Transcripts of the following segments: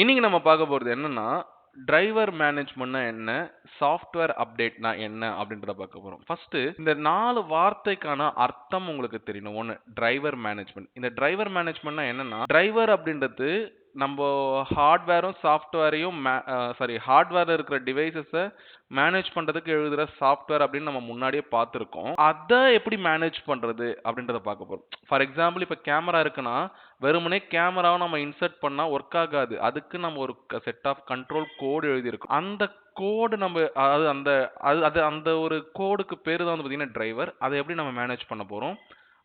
இன்னைக்கு நம்ம பார்க்க போறது என்னன்னா, டிரைவர் மேனேஜ்மென்ட்னா என்ன? சாஃப்ட்வேர் அப்டேட்னா என்ன? அப்படின்றத பார்க்க போறோம். ஃபர்ஸ்ட்டு இந்த 4 வார்த்தைக்கான அர்த்தம் உங்களுக்கு தெரியணும். 1 டிரைவர் மேனேஜ்மென்ட். இந்த டிரைவர் மேனேஜ்மென்ட்னா என்னன்னா, டிரைவர் அப்படின்றது நம்ப ஹார்ட்வேரும், சாஃப்ட்வேரையும் ஹார்ட்வேர்ல இருக்கிற டிவைஸஸ மேனேஜ் பண்றதுக்கு எழுதுற சாஃப்ட்வேர் அப்படின்னு நம்ம முன்னாடியே பார்த்திருக்கோம். அத எப்படி மேனேஜ் பண்றது? அப்படின்றத பார்க்க போறோம். ஃபார் எக்ஸாம்பிள் இப்ப கேமரா இருக்குன்னா, வெறுமனே கேமராவ நம்ம இன்சர்ட் பண்ணா ஒர்க் ஆகாது. அதுக்கு நம்ம ஒரு செட் ஆஃப் கண்ட்ரோல் கோட் எழுதியிருக்கோம். அந்த கோடு நம்ம அதாவது அந்த அது அது அந்த ஒரு கோடுக்கு பேரு தான் வந்து பார்த்தீங்கன்னா டிரைவர். அத எப்படி நம்ம மேனேஜ் பண்ண போறோம்.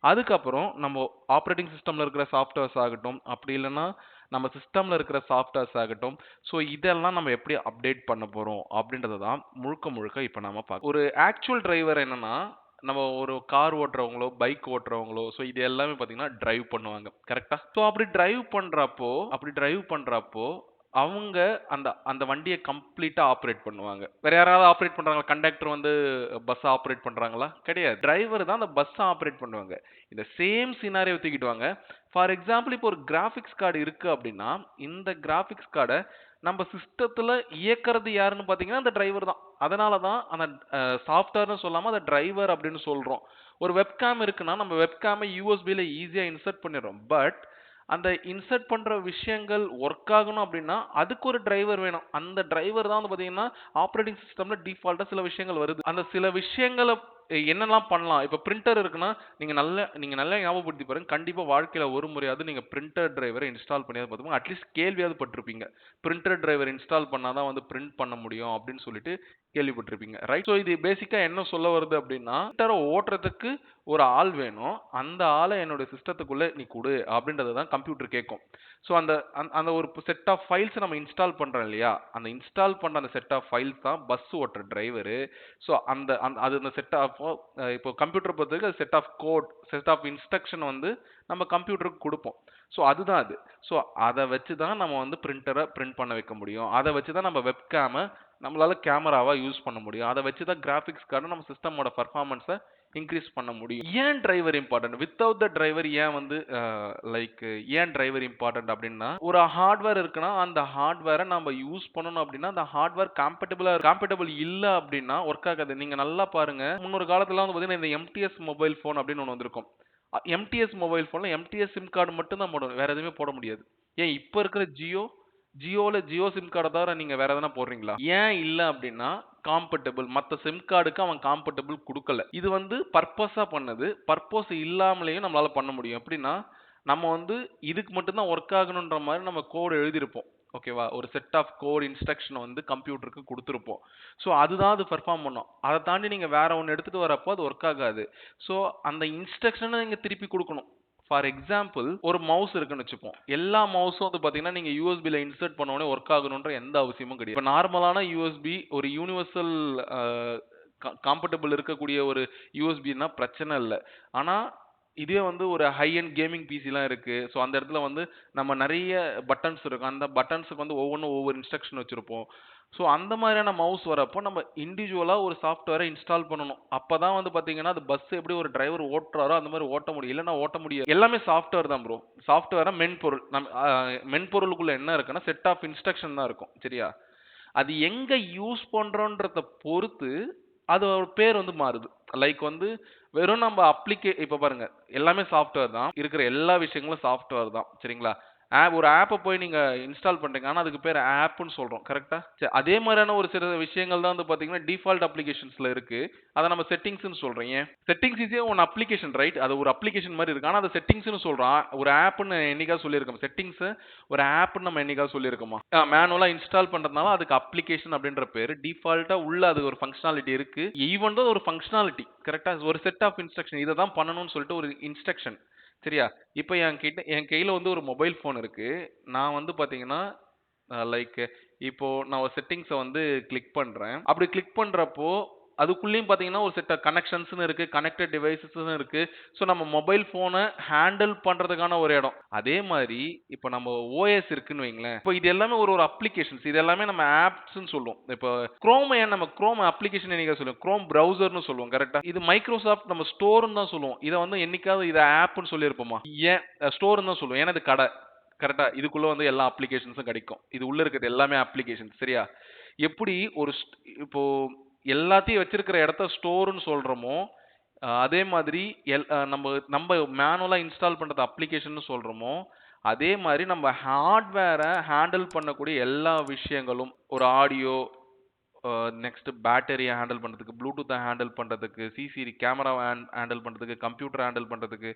அதுக்கப்புறம் நம்ம ஆப்பரேட்டிங் சிஸ்டம்ல இருக்கிற சாஃப்ட்வேர்ஸ் ஆகட்டும், அப்படி இல்லன்னா நம்ம சிஸ்டம்ல இருக்கிற சாஃப்ட்வேர்ஸ் ஆகட்டும், ஸோ இதெல்லாம் நம்ம எப்படி அப்டேட் பண்ண போறோம் அப்படின்றத தான் முழுக்க முழுக்க இப்ப நாம ஒரு ஆக்சுவல் டிரைவர் என்னன்னா, நம்ம ஒரு கார் ஓட்டுறவங்களோ, பைக் ஓட்டுறவங்களோ, ஸோ இது எல்லாமே பார்த்தீங்கன்னா டிரைவ் பண்ணுவாங்க. கரெக்ட்டா? ஸோ அப்படி டிரைவ் பண்றப்போ அவங்க அந்த அந்த வண்டிய கம்ப்ளீட்டா ஆப்பரேட் பண்ணுவாங்க. வேற யாராவது ஆப்பரேட் பண்றாங்களா? கண்டக்டர் வந்து பஸ்ஸ ஆப்பரேட் பண்றாங்களா? கிடையாது. டிரைவர் தான் அந்த பஸ்ஸ ஆப்பரேட் பண்ணுவாங்க. இந்த சேம் சினாரியோ தூக்கிட்டு வாங்க. ஃபார் எக்ஸாம்பிள் இப்போ ஒரு கிராபிக்ஸ் கார்டு இருக்கு அப்படின்னா, இந்த கிராபிக்ஸ் கார்ட நம்ம சிஸ்டத்துல இயக்குறது யாருன்னு பார்த்தீங்கன்னா, அந்த டிரைவர் தான். அதனால தான் அந்த சாஃப்ட்வேர்ன்னு சொல்லாம அத டிரைவர் அப்படின்னு சொல்றோம். ஒரு வெப்கேம் இருக்குன்னா, நம்ம வெப்கேம யூஎஸ்பில ஈஸியா இன்சர்ட் பண்ணிடுறோம். பட் அந்த இன்சர்ட் பண்ற விஷயங்கள் ஒர்க் ஆகணும் அப்படின்னா, அதுக்கு ஒரு டிரைவர் வேணும். அந்த டிரைவர் தான் வந்து பார்த்தீங்கன்னா, ஆப்பரேட்டிங் சிஸ்டம்ல டிஃபால்ட்டா சில விஷயங்கள் வருது. அந்த சில விஷயங்கள என்னலாம் பண்ணலாம்? இப்ப பிரிண்டர் இருக்குன்னா, நீங்க நல்லா ஞாபகப்படுத்தி பாருங்க. கண்டிப்பா வாழ்க்கையில ஒரு முறையாவது நீங்க பிரிண்டர் டிரைவர இன்ஸ்டால் பண்ணியாவது பார்த்துக்கோங்க. அட்லீஸ்ட் கேள்வியாவது பட்டிருப்பீங்க. பிரிண்டர் டிரைவர் இன்ஸ்டால் பண்ணா தான் வந்து பிரிண்ட் பண்ண முடியும் அப்படின்னு சொல்லிட்டு கேள்விப்பட்டிருப்பீங்க. ரைட்? ஸோ இது பேசிக்கா என்ன சொல்ல வருது அப்படின்னா, பிரிண்டர ஓட்டுறதுக்கு ஒரு ஆள் வேணும். அந்த ஆள என்னோட சிஸ்டத்துக்குள்ள நீ குடு அப்படின்றத தான் கம்ப்யூட்டர் கேட்கும். ஸோ அந்த ஒரு செட் ஆஃப் ஃபைல்ஸ நம்ம இன்ஸ்டால் பண்றோம் இல்லையா? அந்த இன்ஸ்டால் பண்ண அந்த செட் ஆஃப் ஃபைல்ஸ் தான் பஸ் ஓட்டுற டிரைவரு. ஸோ அந்த அந்த அது அந்த செட் ஆஃப் இப்போ கம்ப்யூட்டர் பொறுத்தவரைக்கும் அது set of code, set of instruction வந்து நம்ம கம்ப்யூட்டருக்கு குடுப்போம். ஸோ அதுதான் அது. ஸோ அத வச்சு தான் நம்ம வந்து பிரிண்டர பிரிண்ட் பண்ண வைக்க முடியும். அத வச்சு தான் நம்ம வெப்கேம நம்மளால கேமராவா யூஸ் பண்ண முடியும். அத வச்சு தான் கிராபிக்ஸ் கார்ட நம்ம சிஸ்டமோட பெர்ஃபார்மன்ஸ இன்கிரீஸ் பண்ண முடியும். ஏன் driver important? Without the driver ஏன் வந்து லைக் ஏன் டிரைவர் இம்பார்ட்டன்ட் அப்டின்னா, ஒரு ஹார்ட்வேர் இருக்குன்னா, அந்த ஹார்ட்வேர நம்ம யூஸ் பண்ணணும் அப்டின்னா, அந்த ஹார்ட்வேர் காம்பேட்டபிள் இல்ல அப்டின்னா ஒர்க் ஆகாது. நீங்க நல்லா பாருங்க. முன்னொரு காலத்துலலாம் வந்து பார்த்தீங்கன்னா, இந்த எம்டிஎஸ் மொபைல் ஃபோன் அப்டின்னு ஒண்ணு வந்திருக்கும். எம்டிஎஸ் மொபைல் ஃபோன்ல எம்டிஎஸ் சிம் கார்டு மட்டும் தான் போடணும். வேற எதுவுமே போட முடியாது. ஏன் இப்ப இருக்கிற ஜியோல ஜியோ சிம் கார்ட தவிர நீங்க வேற எதனா போடுறீங்களா? ஏன் இல்ல அப்டின்னா, காம்பேட்டபிள் மத்த சிம் கார்டுக்கு அவன் காம்பேட்டபிள் குடுக்கல. இது வந்து பர்ப்பஸா பண்ணது. பர்ப்பஸ் இல்லாமலேயும் நம்மளால பண்ண முடியும். எப்படின்னா, நம்ம வந்து இதுக்கு மட்டும் தான் வொர்க் ஆகணுன்ற மாரி நம்ம கோட் எழுதியிருப்போம். ஓகேவா? ஒரு செட் ஆஃப் கோட் இன்ஸ்ட்ரக்ஷன வந்து கம்ப்யூட்டருக்கு குடுத்திருப்போம். ஸோ அதுதான் அது பெர்ஃபார்ம் பண்ணும். அத தாண்டி நீங்க வேற ஒண்ணு எடுத்துட்டு வரப்போ அது வொர்க் ஆகாது. ஸோ அந்த இன்ஸ்ட்ரக்ஷன நீங்க திருப்பி குடுக்கணும். ஃபார் எக்ஸாம்பிள் ஒரு மவுஸ் இருக்குன்னு வச்சுப்போம். எல்லா மவுஸும் வந்து பார்த்தீங்கன்னா, நீங்க யூஎஸ்பில இன்சர்ட் பண்ண உடனே வொர்க் ஆகணுன்ற எந்த அவசியமும் கிடையாது. இப்ப நார்மலான யூஎஸ்பி ஒரு யுனிவர்சல் அ காம்பேட்டபிள் இருக்கக்கூடிய ஒரு யூஎஸ்பின்னா பிரச்சனை இல்ல. ஆனா, இதே வந்து ஒரு ஹை எண்ட் கேமிங் பிசிலாம் இருக்கு. ஸோ அந்த இடத்துல வந்து நம்ம நெறைய பட்டன்ஸ் இருக்கும். அந்த பட்டன்ஸ்க்கு வந்து ஒவ்வொன்னும் ஒவ்வொரு இன்ஸ்ட்ரக்ஷன் வச்சிருப்போம். ஸோ அந்த மாதிரியான மவுஸ் வரப்போ நம்ம இண்டிவிஜுவலா ஒரு சாஃப்ட்வேர இன்ஸ்டால் பண்ணணும். அப்பதான் வந்து பார்த்தீங்கன்னா, அது பஸ் எப்படி ஒரு டிரைவர் ஓட்டுறாரோ அந்த மாரி ஓட்ட முடியும். இல்லன்னா ஓட்ட முடியாது. எல்லாமே சாஃப்ட்வேர் தான் ப்ரோ. சாஃப்ட்வேர்னா மென்பொருள். மென்பொருளுக்குள்ள என்ன இருக்குன்னா, செட் ஆஃப் இன்ஸ்ட்ரக்ஷன் தான் இருக்கும். சரியா? அது எங்க யூஸ் பண்றோன்றத பொறுத்து, அதோட பேர் வந்து மாறுது. லைக் வந்து வெறும் நம்ம இப்ப பாருங்க, எல்லாமே சாஃப்ட்வேர் தான். இருக்கிற எல்லா விஷயங்களும் சாஃப்ட்வேர் தான். சரிங்களா? ஒரு ஆப்ப போய் நீங்க இன்ஸ்டால் பண்றீங்க. ஆனா அதுக்கு பேரு ஆப்ன்னு சொல்றோம். கரெக்ட்டா? சரி அதே மாரியான ஒரு சில விஷயங்கள் தான் வந்து பார்த்தீங்கன்னா, டிஃபால்ட் அப்ளிகேஷன்ஸ்ல இருக்கு. அத நம்ம செட்டிங்ஸ்ன்னு சொல்றோம். ஏன்? Settings is one application right? அது ஒரு அப்ளிகேஷன் மாரி இருக்கு. ஆனா அத செட்டிங்ஸ்ன்னு சொல்றோம். ஒரு ஆப்ன்னு என்னைக்காவது சொல்லியிருக்கோம். செட்டிங்ஸ ஒரு ஆப்ன்னு நம்ம என்னைக்காவது சொல்லியிருக்கோமா? மேனுவலா இன்ஸ்டால் பண்றதுனால அதுக்கு அப்ளிகேஷன் அப்படின்ற பேரு. டிஃபால்ட்டா உள்ள அது ஒரு ஃபங்ஷனாலிட்டி இருக்கு. ஈவன் தோ ஒரு ஃபங்ஷனாலிட்டி. கரெக்ட்டா? ஒரு செட் ஆஃப் இன்ஸ்ட்ரக்ஷன். இத தான் பண்ணணும்னு சொல்லிட்டு ஒரு இன்ஸ்ட்ரக்ஷன். சரியா? இப்ப என் கையில வந்து ஒரு மொபைல் ஃபோன் இருக்கு. நான் வந்து பார்த்தீங்கன்னா, லைக் இப்போ நான் ஒரு செட்டிங்ஸ வந்து கிளிக் பண்றேன். அப்படி கிளிக் பண்றப்போ, அதுக்குள்ளேயும் பார்த்தீங்கன்னா, ஒரு செட் ஆஃப் கனெக்ஷன்ஸ்ன்னு இருக்கு. கனெக்டட் டிவைஸஸ்ன்னு இருக்கு. ஸோ நம்ம மொபைல் ஃபோன ஹேண்டில் பண்றதுக்கான ஒரு இடம். அதே மாரி இப்ப நம்ம ஓஎஸ் இருக்குன்னு வைங்களேன். இப்போ இது எல்லாமே ஒரு ஒரு அப்ளிகேஷன்ஸ். இது எல்லாமே நம்ம ஆப்ஸ்ன்னு சொல்லுவோம். இப்போ குரோம் அப்ளிகேஷன் என்னைக்காவது சொல்லுவோம். குரோம் பிரவுசர்ன்னு சொல்லுவோம். கரெக்ட்டா? இது மைக்ரோசாஃப்ட் நம்ம ஸ்டோர்ன்னு தான் சொல்லுவோம். இத வந்து என்னைக்காவது இத ஆப்ன்னு சொல்லியிருப்போமா? ஏன் ஸ்டோர்ன்னு தான் சொல்லுவோம். ஏன்னா இது கடை. கரெக்ட்டா? இதுக்குள்ள வந்து எல்லா அப்ளிகேஷன்ஸும் கிடைக்கும். இது உள்ள இருக்கிறது எல்லாமே அப்ளிகேஷன்ஸ் சரியா? எப்படி ஒரு இப்போ எல்லாத்தையும் வச்சிருக்கிற இடத்த ஸ்டோர்ன்னு சொல்றோமோ, அதே மாதிரி நம்ப நம்ப மேனுவலா இன்ஸ்டால் பண்றது அப்ளிகேஷன்னு சொல்றோமோ, அதே மாரி நம்ம ஹார்ட்வேர ஹேண்டில் பண்ணக்கூடிய எல்லா விஷயங்களும், ஒரு ஆடியோ, நெக்ஸ்ட் பேட்டரிய ஹேண்டில் பண்றதுக்கு, ப்ளூடூத்த ஹேண்டில் பண்றதுக்கு, சிசிடி கேமராவ ஹேண்டில் பண்றதுக்கு, கம்ப்யூட்டர ஹேண்டில் பண்றதுக்கு,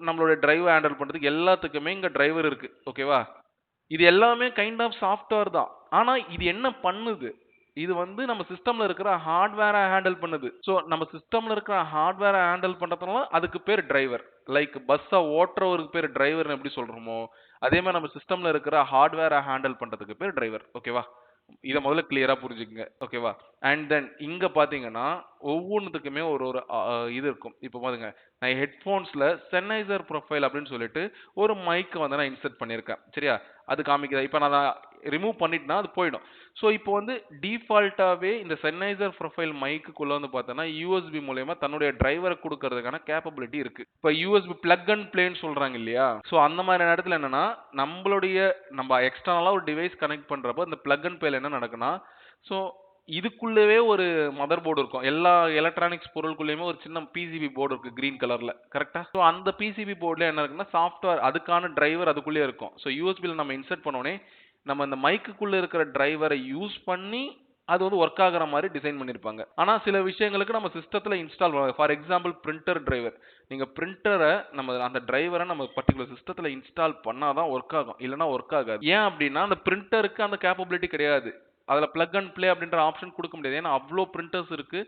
நம்மளோட டிரைவ ஹேண்டில் பண்றதுக்கு எல்லாத்துக்குமே இங்க டிரைவர் இருக்கு. ஓகேவா? இது எல்லாமே கைண்ட் ஆஃப் சாஃப்ட்வேர் தான். ஆனா இது என்ன பண்ணுது? இது வந்து நம்ம சிஸ்டம்ல இருக்கிற ஹார்ட்வேர ஹேண்டில் பண்ணுது. சோ நம்ம சிஸ்டம்ல இருக்கிற ஹார்ட்வேர ஹேண்டில் பண்றதுனால அதுக்கு பேரு டிரைவர். லைக் பஸ்ஸ ஓட்டுறவருக்கு பேரு டிரைவர்ன்னு எப்படி சொல்றோமோ, அதே மாரி நம்ம சிஸ்டம்ல இருக்கிற ஹார்ட்வேர ஹேண்டில் பண்றதுக்கு பேரு டிரைவர். ஓகேவா? இத முதல்ல கிளியரா புரிஞ்சுக்கங்க. ஓகேவா? அண்ட் தென் இங்க பார்த்தீங்கன்னா, ஒவ்வொன்னுத்துக்குமே ஒரு ஒரு இது இருக்கும். இப்ப பாருங்க, நான் ஹெட்ஃபோன்ஸ்ல சென்னைசர் ப்ரொஃபைல் அப்படின்னு சொல்லிட்டு ஒரு மைக் வந்து நான் இன்சர்ட் பண்ணியிருக்கேன். சரியா? அது காமிக்குதா? இப்ப நான் ரிமூவ் பண்ணிட்டேன்னா அது போயிடும். ஸோ இப்போ வந்து டிஃபால்ட்டாவே இந்த சென்னைசர் ப்ரொஃபைல் மைக்குக்குள்ள வந்து பார்த்தோன்னா, யூஎஸ்பி மூலியமா தன்னுடைய டிரைவர குடுக்கறதுக்கான கேப்பபிலிட்டி இருக்கு. இப்ப யூஎஸ்பி பிளக் அண்ட் ப்ளேன்னு சொல்றாங்க இல்லையா? ஸோ அந்த மாரி இடத்துல என்னன்னா, நம்ம எக்ஸ்டர்னலா ஒரு டிவைஸ் கனெக்ட் பண்றப்போ, இந்த பிளக் அண்ட் ப்ளேல என்ன நடக்கும்னா, ஸோ இதுக்குள்ளவே ஒரு மதர் போர்டு இருக்கும். எல்லா எலக்ட்ரானிக்ஸ் பொருளுக்குள்ளயுமே ஒரு சின்ன பிசிபி போர்டு இருக்கு கிரீன் கலர்ல. கரெக்ட்டா? ஸோ அந்த பிசிபி போர்ட்ல என்ன இருக்குன்னா, சாஃப்ட்வேர் அதுக்கான டிரைவர் அதுக்குள்ளயே இருக்கும். ஸோ யூஎஸ்பில நம்ம இன்சர்ட் பண்ணோனே, நம்ம இந்த மைக்குக்குள்ள இருக்கிற டிரைவர யூஸ் பண்ணி, அது வந்து வொர்க் ஆகுற மாரி டிசைன் பண்ணியிருப்பாங்க. ஆனா சில விஷயங்களுக்கு நம்ம சிஸ்டத்துல install for example printer driver. நீங்க அந்த டிரைவர நம்ம பர்ட்டிகுலர் சிஸ்டத்துல இன்ஸ்டால் பண்ணா தான் வொர்க் ஆகும். இல்லன்னா வொர்க் ஆகாது. ஏன் அப்டின்னா, அந்த பிரிண்டருக்கு அந்த கேப்பபிலிட்டி கிடையாது. அதுல பிளக் அண்ட் ப்ளே அப்படின்ற ஆப்ஷன் குடுக்க முடியாது. ஏன்னா அவ்ளோ பிரிண்டர்ஸ் இருக்கு.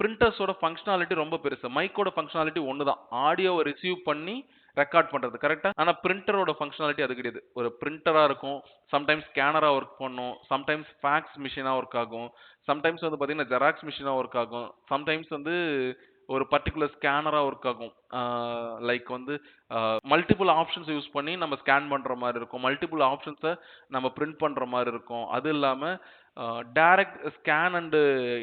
பிரிண்டர்ஸோட ஃபங்ஷனாலிட்டி ரொம்ப பெருசு. மைக்கோட ஃபங்ஷனாலிட்டி ஒண்ணு தான். ஆடியோவ ரிசீவ் பண்ணி ரெக்கார்ட் பண்றது. கரெக்ட்டா? ஆனா பிரிண்டரோட ஃபங்ஷனாலிட்டி அது கிடையாது. ஒரு பிரிண்டரா இருக்கும். சம்டைம்ஸ் ஸ்கேனரா ஒர்க் பண்ணும். சம்டைம்ஸ் ஃபேக்ஸ் மெஷினா ஒர்க் ஆகும். சம்டைம்ஸ் வந்து பார்த்தீங்கன்னா, ஜெராக்ஸ் மெஷினா ஒர்க் ஆகும். சம்டைம்ஸ் வந்து ஒரு பர்ட்டிகுலர் ஸ்கேனரா ஒர்க் ஆகும். லைக் வந்து மல்டிபிள் ஆப்ஷன்ஸ் யூஸ் பண்ணி நம்ம ஸ்கேன் பண்ற மாரி இருக்கும். மல்டிபிள் ஆப்ஷன்ஸ நம்ம பிரிண்ட் பண்ற மாரி இருக்கும். அது இல்லாம டைரக்ட் ஸ்கேன் அண்ட்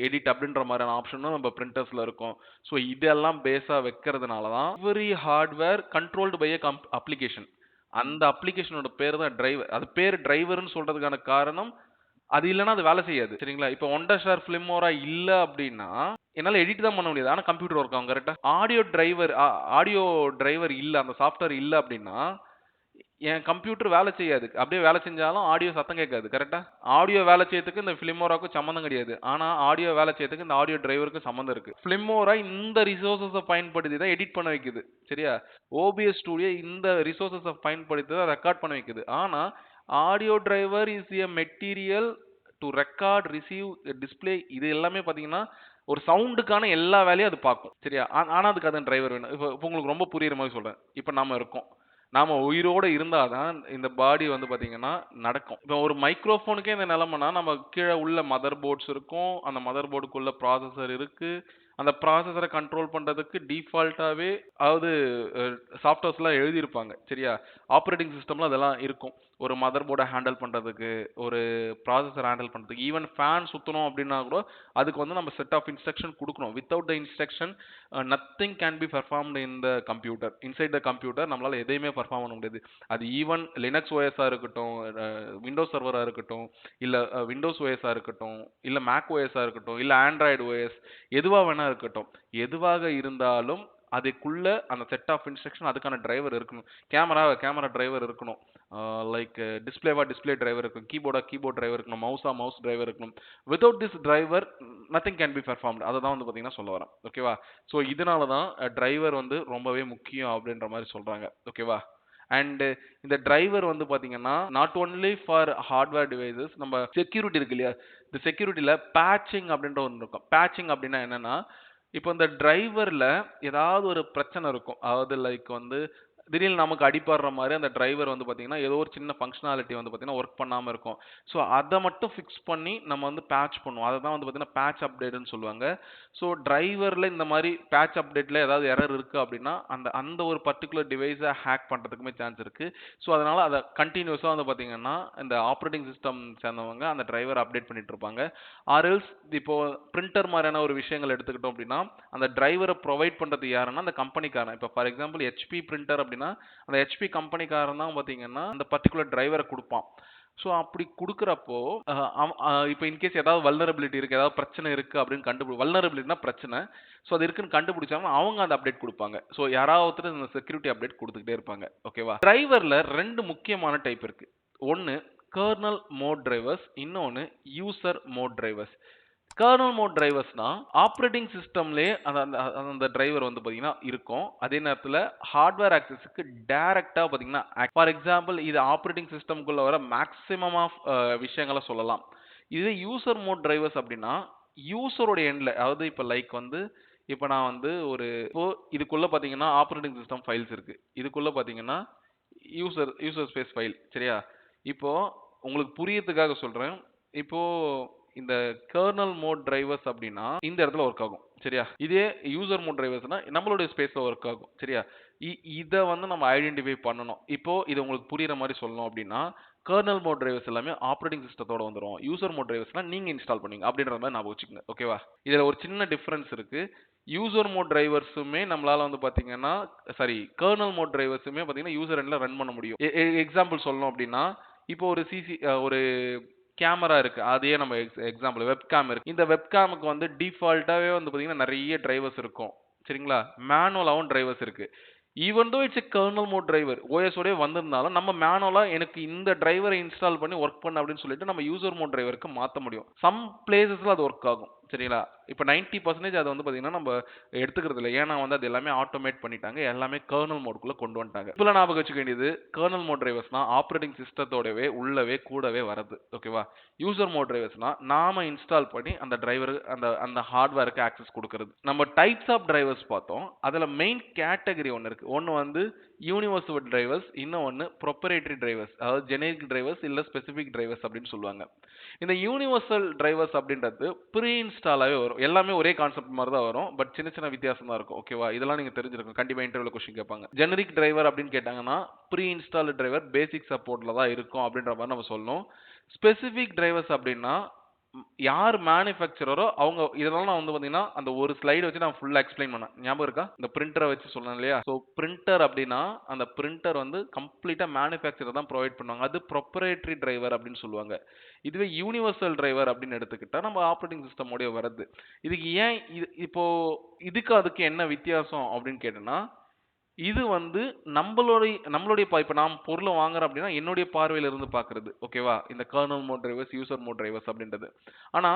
எடிட் அப்படின்ற மாரியான ஆப்ஷனும் நம்ம பிரிண்டர்ஸ்ல இருக்கும். ஸோ இதெல்லாம் பேஸா வைக்கிறதுனால தான் every hardware controlled by a application. அந்த அப்ளிகேஷனோட பேரு தான் டிரைவர். அது பேரு டிரைவர்ன்னு சொல்றதுக்கான காரணம், அது இல்லன்னா அது வேலை செய்யாது. சரிங்களா? இப்ப ஒண்டர்ஷார் ஃபிலிமோரா இல்ல அப்டின்னா, என்னால எடிட் தான் பண்ண முடியாது. ஆனா கம்ப்யூட்டர் ஒர்க் ஆகும். கரெக்ட்டா? ஆடியோ டிரைவர் இல்ல, அந்த சாஃப்ட்வேர் இல்ல அப்டின்னா, என் கம்ப்யூட்டர் வேலை செய்யாது. அப்படியே வேலை செஞ்சாலும் ஆடியோ சத்தம் கேட்காது. கரெக்ட்டா? ஆடியோ வேலை செய்யறதுக்கு இந்த ஃபிலிமோராக்கும் சம்மந்தம் கிடையாது. ஆனா ஆடியோ வேலை செய்யறதுக்கு இந்த ஆடியோ டிரைவருக்கும் சம்மந்தம் இருக்கு. ஃபிலிமோரா இந்த ரிசோர்ஸஸ பயன்படுத்தி தான் எடிட் பண்ண வைக்குது. சரியா? ஓபிஎஸ் ஸ்டூடியோ இந்த ரிசோர்ஸஸ பயன்படுத்தி தான் ரெக்கார்ட் பண்ண வைக்குது. ஆனா audio driver is a material to record, receive, display இது எல்லாமே பார்த்தீங்கன்னா, ஒரு சவுண்டுக்கான எல்லா வேலையும் அது பார்க்கும். சரியா? ஆனா அதுக்கு அதான் டிரைவர் வேணும். இப்ப உங்களுக்கு ரொம்ப புரியிற மாரி சொல்றேன். இப்ப நாம இருக்கோம். நாம உயிரோட இருந்தா தான் இந்த பாடி வந்து பார்த்தீங்கன்னா நடக்கும். இப்ப ஒரு மைக்ரோஃபோனுக்கே இந்த நிலைமைன்னா, நம்ம கீழ உள்ள மதர் போர்ட்ஸ் இருக்கும். அந்த மதர் போர்டுக்குள்ள ப்ராசஸர் இருக்கு. அந்த ப்ராசஸர கண்ட்ரோல் பண்றதுக்கு டிஃபால்ட்டாவே அதாவது சாஃப்ட்வேர்ஸ்லாம் எழுதியிருப்பாங்க. சரியா? ஆப்பரேட்டிங் சிஸ்டம்ல அதெல்லாம் இருக்கும். ஒரு மதர் போர்ட ஹேண்டில் பண்றதுக்கு, ஒரு ப்ராசஸர் ஹேண்டில் பண்றதுக்கு, ஈவன் ஃபேன் சுத்தணும் அப்டின்னா கூட, அதுக்கு வந்து நம்ம செட் ஆஃப் இன்ஸ்ட்ரக்ஷன் குடுக்கணும். Without the instruction nothing can be performed in the computer. Inside the computer நம்மளால எதையுமே பெர்ஃபார்ம் பண்ண முடியாது. அது ஈவன் லினக்ஸ் ஓஎஸ்ஸா இருக்கட்டும், விண்டோஸ் சர்வரா இருக்கட்டும், இல்ல விண்டோஸ் ஓஎஸ்ஸா இருக்கட்டும், இல்ல மேக் ஓஎஸ்ஸா இருக்கட்டும், இல்ல ஆண்ட்ராய்டு ஓஎஸ் எதுவா வேணா இருக்கட்டும். எதுவாக இருந்தாலும் அதுக்குள்ள அந்த செட் ஆஃப் இன்ஸ்ட்ரக்ஷன் அதுக்கான டிரைவர் இருக்கணும். கேமரா டிரைவர் இருக்கணும். லைக் டிஸ்ப்ளே டிரைவர் இருக்கணும். கீபோர்ட் டிரைவர் இருக்கணும். மவுஸ் டிரைவர் இருக்கணும். Without this driver nothing can be performed. அததான் வந்து பார்த்தீங்கன்னா சொல்ல வரேன். ஓகேவா? ஸோ இதனால தான் டிரைவர் வந்து ரொம்பவே முக்கியம் அப்படின்ற மாரி சொல்றாங்க. ஓகேவா? அண்ட் இந்த டிரைவர் வந்து பார்த்தீங்கன்னா, not only for hardware devices நம்ம செக்யூரிட்டி இருக்கு இல்லையா? இந்த செக்யூரிட்டில பேட்சிங் அப்படின்ற ஒண்ணு இருக்கும். பேட்சிங் அப்படின்னா என்னன்னா, இப்போ இந்த டிரைவர்ல ஏதாவது ஒரு பிரச்சனை இருக்கும். அதாவது லைக் வந்து திடீர்னு நமக்கு அடிபடுற மாரி அந்த டிரைவர் வந்து பார்த்தீங்கன்னா, ஏதோ ஒரு சின்ன ஃபங்ஷனாலிட்டி வந்து பார்த்தீங்கன்னா, ஒர்க் பண்ணாம இருக்கும். ஸோ அத மட்டும் ஃபிக்ஸ் பண்ணி நம்ம வந்து பேட்ச் பண்ணுவோம். அததான் வந்து பார்த்தீங்கன்னா, பேட்ச் அப்டேட்ன்னு சொல்லுவாங்க. ஸோ டிரைவர்ல இந்த மாரி பேட்ச் அப்டேட்ல ஏதாவது எரர் இருக்கு அப்டின்னா, அந்த அந்த ஒரு பர்ட்டிகுலர் டிவைஸ ஹேக் பண்றதுக்குமே சான்ஸ் இருக்கு. ஸோ அதனால அத கன்டினியூஸா வந்து பார்த்தீங்கன்னா, இந்த ஆப்பரேட்டிங் சிஸ்டம் சேர்ந்தவங்க அந்த டிரைவர அப்டேட் பண்ணிட்டு இருப்பாங்க. ஆர் எல்ஸ் இப்போ பிரிண்டர் மாரியான ஒரு விஷயங்கள் எடுத்துக்கிட்டோம் அப்டின்னா, அந்த டிரைவர புரொவைட் பண்றது யாருன்னா, அந்த கம்பெனிக்காரன். இப்போ ஃபார் எக்ஸாம்பிள் HP பிரிண்டர் அப்டின்னா அப்படின்னா அந்த ஹெச்பி கம்பெனிக்காரன் தான் பார்த்தீங்கன்னா அந்த பர்டிகுலர் டிரைவரை கொடுப்பான். ஸோ அப்படி குடுக்குறப்போ, இப்போ இன்கேஸ் ஏதாவது வல்னரபிலிட்டி இருக்கு, ஏதாவது பிரச்சனை இருக்கு அப்படின்னு வல்னரபிலிட்டினா பிரச்சனை. ஸோ அது இருக்குன்னு கண்டுபிடிச்சாங்கன்னா, அவங்க அந்த அப்டேட் குடுப்பாங்க. ஸோ யாராவது ஒருத்தர் இந்த செக்யூரிட்டி அப்டேட் குடுத்துக்கிட்டே இருப்பாங்க. ஓகேவா? டிரைவர்ல 2 முக்கியமான டைப் இருக்கு. ஒண்ணு கர்னல் மோட் டிரைவர்ஸ், இன்னொன்னு user mode drivers. Kernel mode டிரைவர்ஸ்னா ஆப்பரேட்டிங் சிஸ்டம்லயே அந்த அந்த அந்த டிரைவர் வந்து பாத்தீங்கன்னா இருக்கும். அதே நேரத்துல ஹார்ட்வேர் ஆக்சஸ்க்கு டைரக்டா பாத்தீங்கன்னா ஃபார் எக்ஸாம்பிள் இது ஆப்பரேட்டிங் சிஸ்டம்குள்ள வர மேக்ஸிமம் ஆஃப் விஷயங்களை சொல்லலாம். இதுவே யூசர் மோட் டிரைவர்ஸ் அப்படின்னா யூசரோட எண்ட்ல, அதாவது இப்ப லைக் வந்து இப்ப நான் வந்து இப்போ இதுக்குள்ள பாத்தீங்கன்னா ஆப்பரேட்டிங் சிஸ்டம் ஃபைல்ஸ் இருக்கு. இதுக்குள்ள பாத்தீங்கன்னா யூசர் ஸ்பேஸ் ஃபைல். சரியா? இப்போ உங்களுக்கு புரியறதுக்காக சொல்றேன். இப்போ இந்த கர்னல் மோட் டிரைவர்ஸ் அப்படின்னா இந்த இடத்துல ஒர்க் ஆகும். சரியா? இதே யூசர் மோட் டிரைவர்ஸ்னா நம்மளுடைய ஸ்பேஸ்ல ஒர்க் ஆகும். சரியா? இத வந்து நம்ம ஐடென்டிஃபை பண்ணணும். இப்போ இது உங்களுக்கு புரியுற மாதிரி சொல்லணும் அப்படின்னா கர்னல் மோட் டிரைவர்ஸ் எல்லாமே ஆப்பரேட்டிங் சிஸ்டத்தோட வந்துரும். யூசர் மோட் டிரைவர்ஸ்னா நீங்க இன்ஸ்டால் பண்ணுவீங்க அப்படின்ற மாதிரி ஞாபகம் வச்சுக்கோங்க. ஓகேவா? இதுல ஒரு சின்ன டிஃபரன்ஸ் இருக்கு. யூசர் மோட் டிரைவர்ஸுமே நம்மளால வந்து பாத்தீங்கன்னா கர்னல் மோட் டிரைவர்ஸுமே பாத்தீங்கன்னா யூசர் எண்ட்ல ரன் பண்ண முடியும். எக்ஸாம்பிள் சொல்லணும் அப்படின்னா இப்போ ஒரு கேமரா இருக்கு. அதையே நம்ம எக்ஸாம்பிள் வெப்கேம் இருக்கு. இந்த வெப்கேமுக்கு வந்து டிஃபால்ட்டாவே வந்து பாத்தீங்கன்னா நெறைய டிரைவர்ஸ் இருக்கும். சரிங்களா? மேனுவலாவும் டிரைவர்ஸ் இருக்கு. Even though it's a kernel mode driver OS ஓடயே வந்திருந்தாலும் நம்ம மேனுவலா எனக்கு இந்த டிரைவரை இன்ஸ்டால் பண்ணி ஒர்க் பண்ண அப்படின்னு சொல்லிட்டு நம்ம யூசர் மோட் டிரைவருக்கு மாத்த முடியும். சம் பிளேசஸ்ல அது ஒர்க் ஆகும். சரிங்களா? இப்போ 90% அது வந்து பாத்தீங்கன்னா நம்ம எடுத்துக்கிறது இல்ல. ஏன்னா வந்து அது எல்லாமே ஆட்டோமேட் பண்ணிட்டாங்க. எல்லாமே கர்னல் மோடுக்குள்ள கொண்டு வந்துட்டாங்க. இப்ப ஞாபகம் வச்சுக்க வேண்டியது கர்னல் மோட் டிரைவர்ஸ்னா ஆப்பரேட்டிங் சிஸ்டத்தோடவே உள்ளவே கூடவே வரது. ஓகேவா? யூசர் மோட் டிரைவர்ஸ்னா நாம இன்ஸ்டால் பண்ணி அந்த டிரைவர் அந்த அந்த ஹார்ட்வேருக்கு ஆக்சஸ் கொடுக்கிறது. நம்ம டைப்ஸ் ஆஃப் டிரைவர்ஸ் பார்த்தோம். அதுல மெயின் கேட்டகரி ஒன்னு இருக்கு. ஒன்னு வந்து யூனிவர்சல் டிரைவர்ஸ், இன்னொன்னு ப்ரொப்ரைட்டரி டிரைவர்ஸ், அதாவது ஜெனரிக் டிரைவர்ஸ் இல்ல ஸ்பெசிபிக் டிரைவர்ஸ் அப்படின்னு சொல்லுவாங்க. இந்த யூனிவர்சல் டிரைவர்ஸ் அப்படின்றது ப்ரீ இன்ஸ்டாலாவே வரும். எல்லாமே ஒரே கான்செப்ட் மாதிரி தான் வரும். பட் சின்ன சின்ன வித்தியாசம் தான் இருக்கும். ஓகேவா? இதெல்லாம் நீங்க தெரிஞ்சிருக்கும். கண்டிப்பா இன்டர்வியூல கொஸ்டின் கேட்பாங்க. ஜெனரிக் டிரைவர் அப்படின்னு கேட்டாங்கன்னா ப்ரீ இன்ஸ்டால் டிரைவர் பேசிக் சப்போர்ட்ல தான் இருக்கும் அப்படின்ற மாதிரி நம்ம சொல்லணும். ஸ்பெசிபிக் டிரைவர்ஸ் அப்படின்னா யார் மேனுஃபேக்சரரோ அவங்க இதெல்லாம் நான் வந்து பாத்தீங்கன்னா அந்த ஒரு ஸ்லைடு வச்சு நான் ஃபுல்லா எக்ஸ்பிளைன் பண்ணேன். ஞாபகம் இருக்கா? இந்த பிரிண்டரை வச்சு சொன்னேன் இல்லையா? சோ பிரிண்டர் அப்படின்னா அந்த பிரிண்டர் வந்து கம்ப்ளீட்டா மேனுஃபேக்சரர் தான் ப்ரொவைட் பண்ணுவாங்க. அது ப்ரொப்ரைட்டரி டிரைவர் அப்படின்னு சொல்லுவாங்க. இதுவே யூனிவர்சல் டிரைவர் அப்படின்னு எடுத்துக்கிட்டா நம்ம ஆப்பரேட்டிங் சிஸ்டம் உடைய வருது. இதுக்கு ஏன் இப்போ இதுக்கு அதுக்கு என்ன வித்தியாசம் அப்படின்னு கேட்டேன்னா இது வந்து நம்மளுடைய இப்ப நான் பொருள வாங்குறேன் அப்படின்னா, என்னுடைய பார்வையில இருந்து பார்க்கிறது. ஓகேவா? இந்த kernel mode drivers, user mode drivers அப்படின்றது. ஆனா,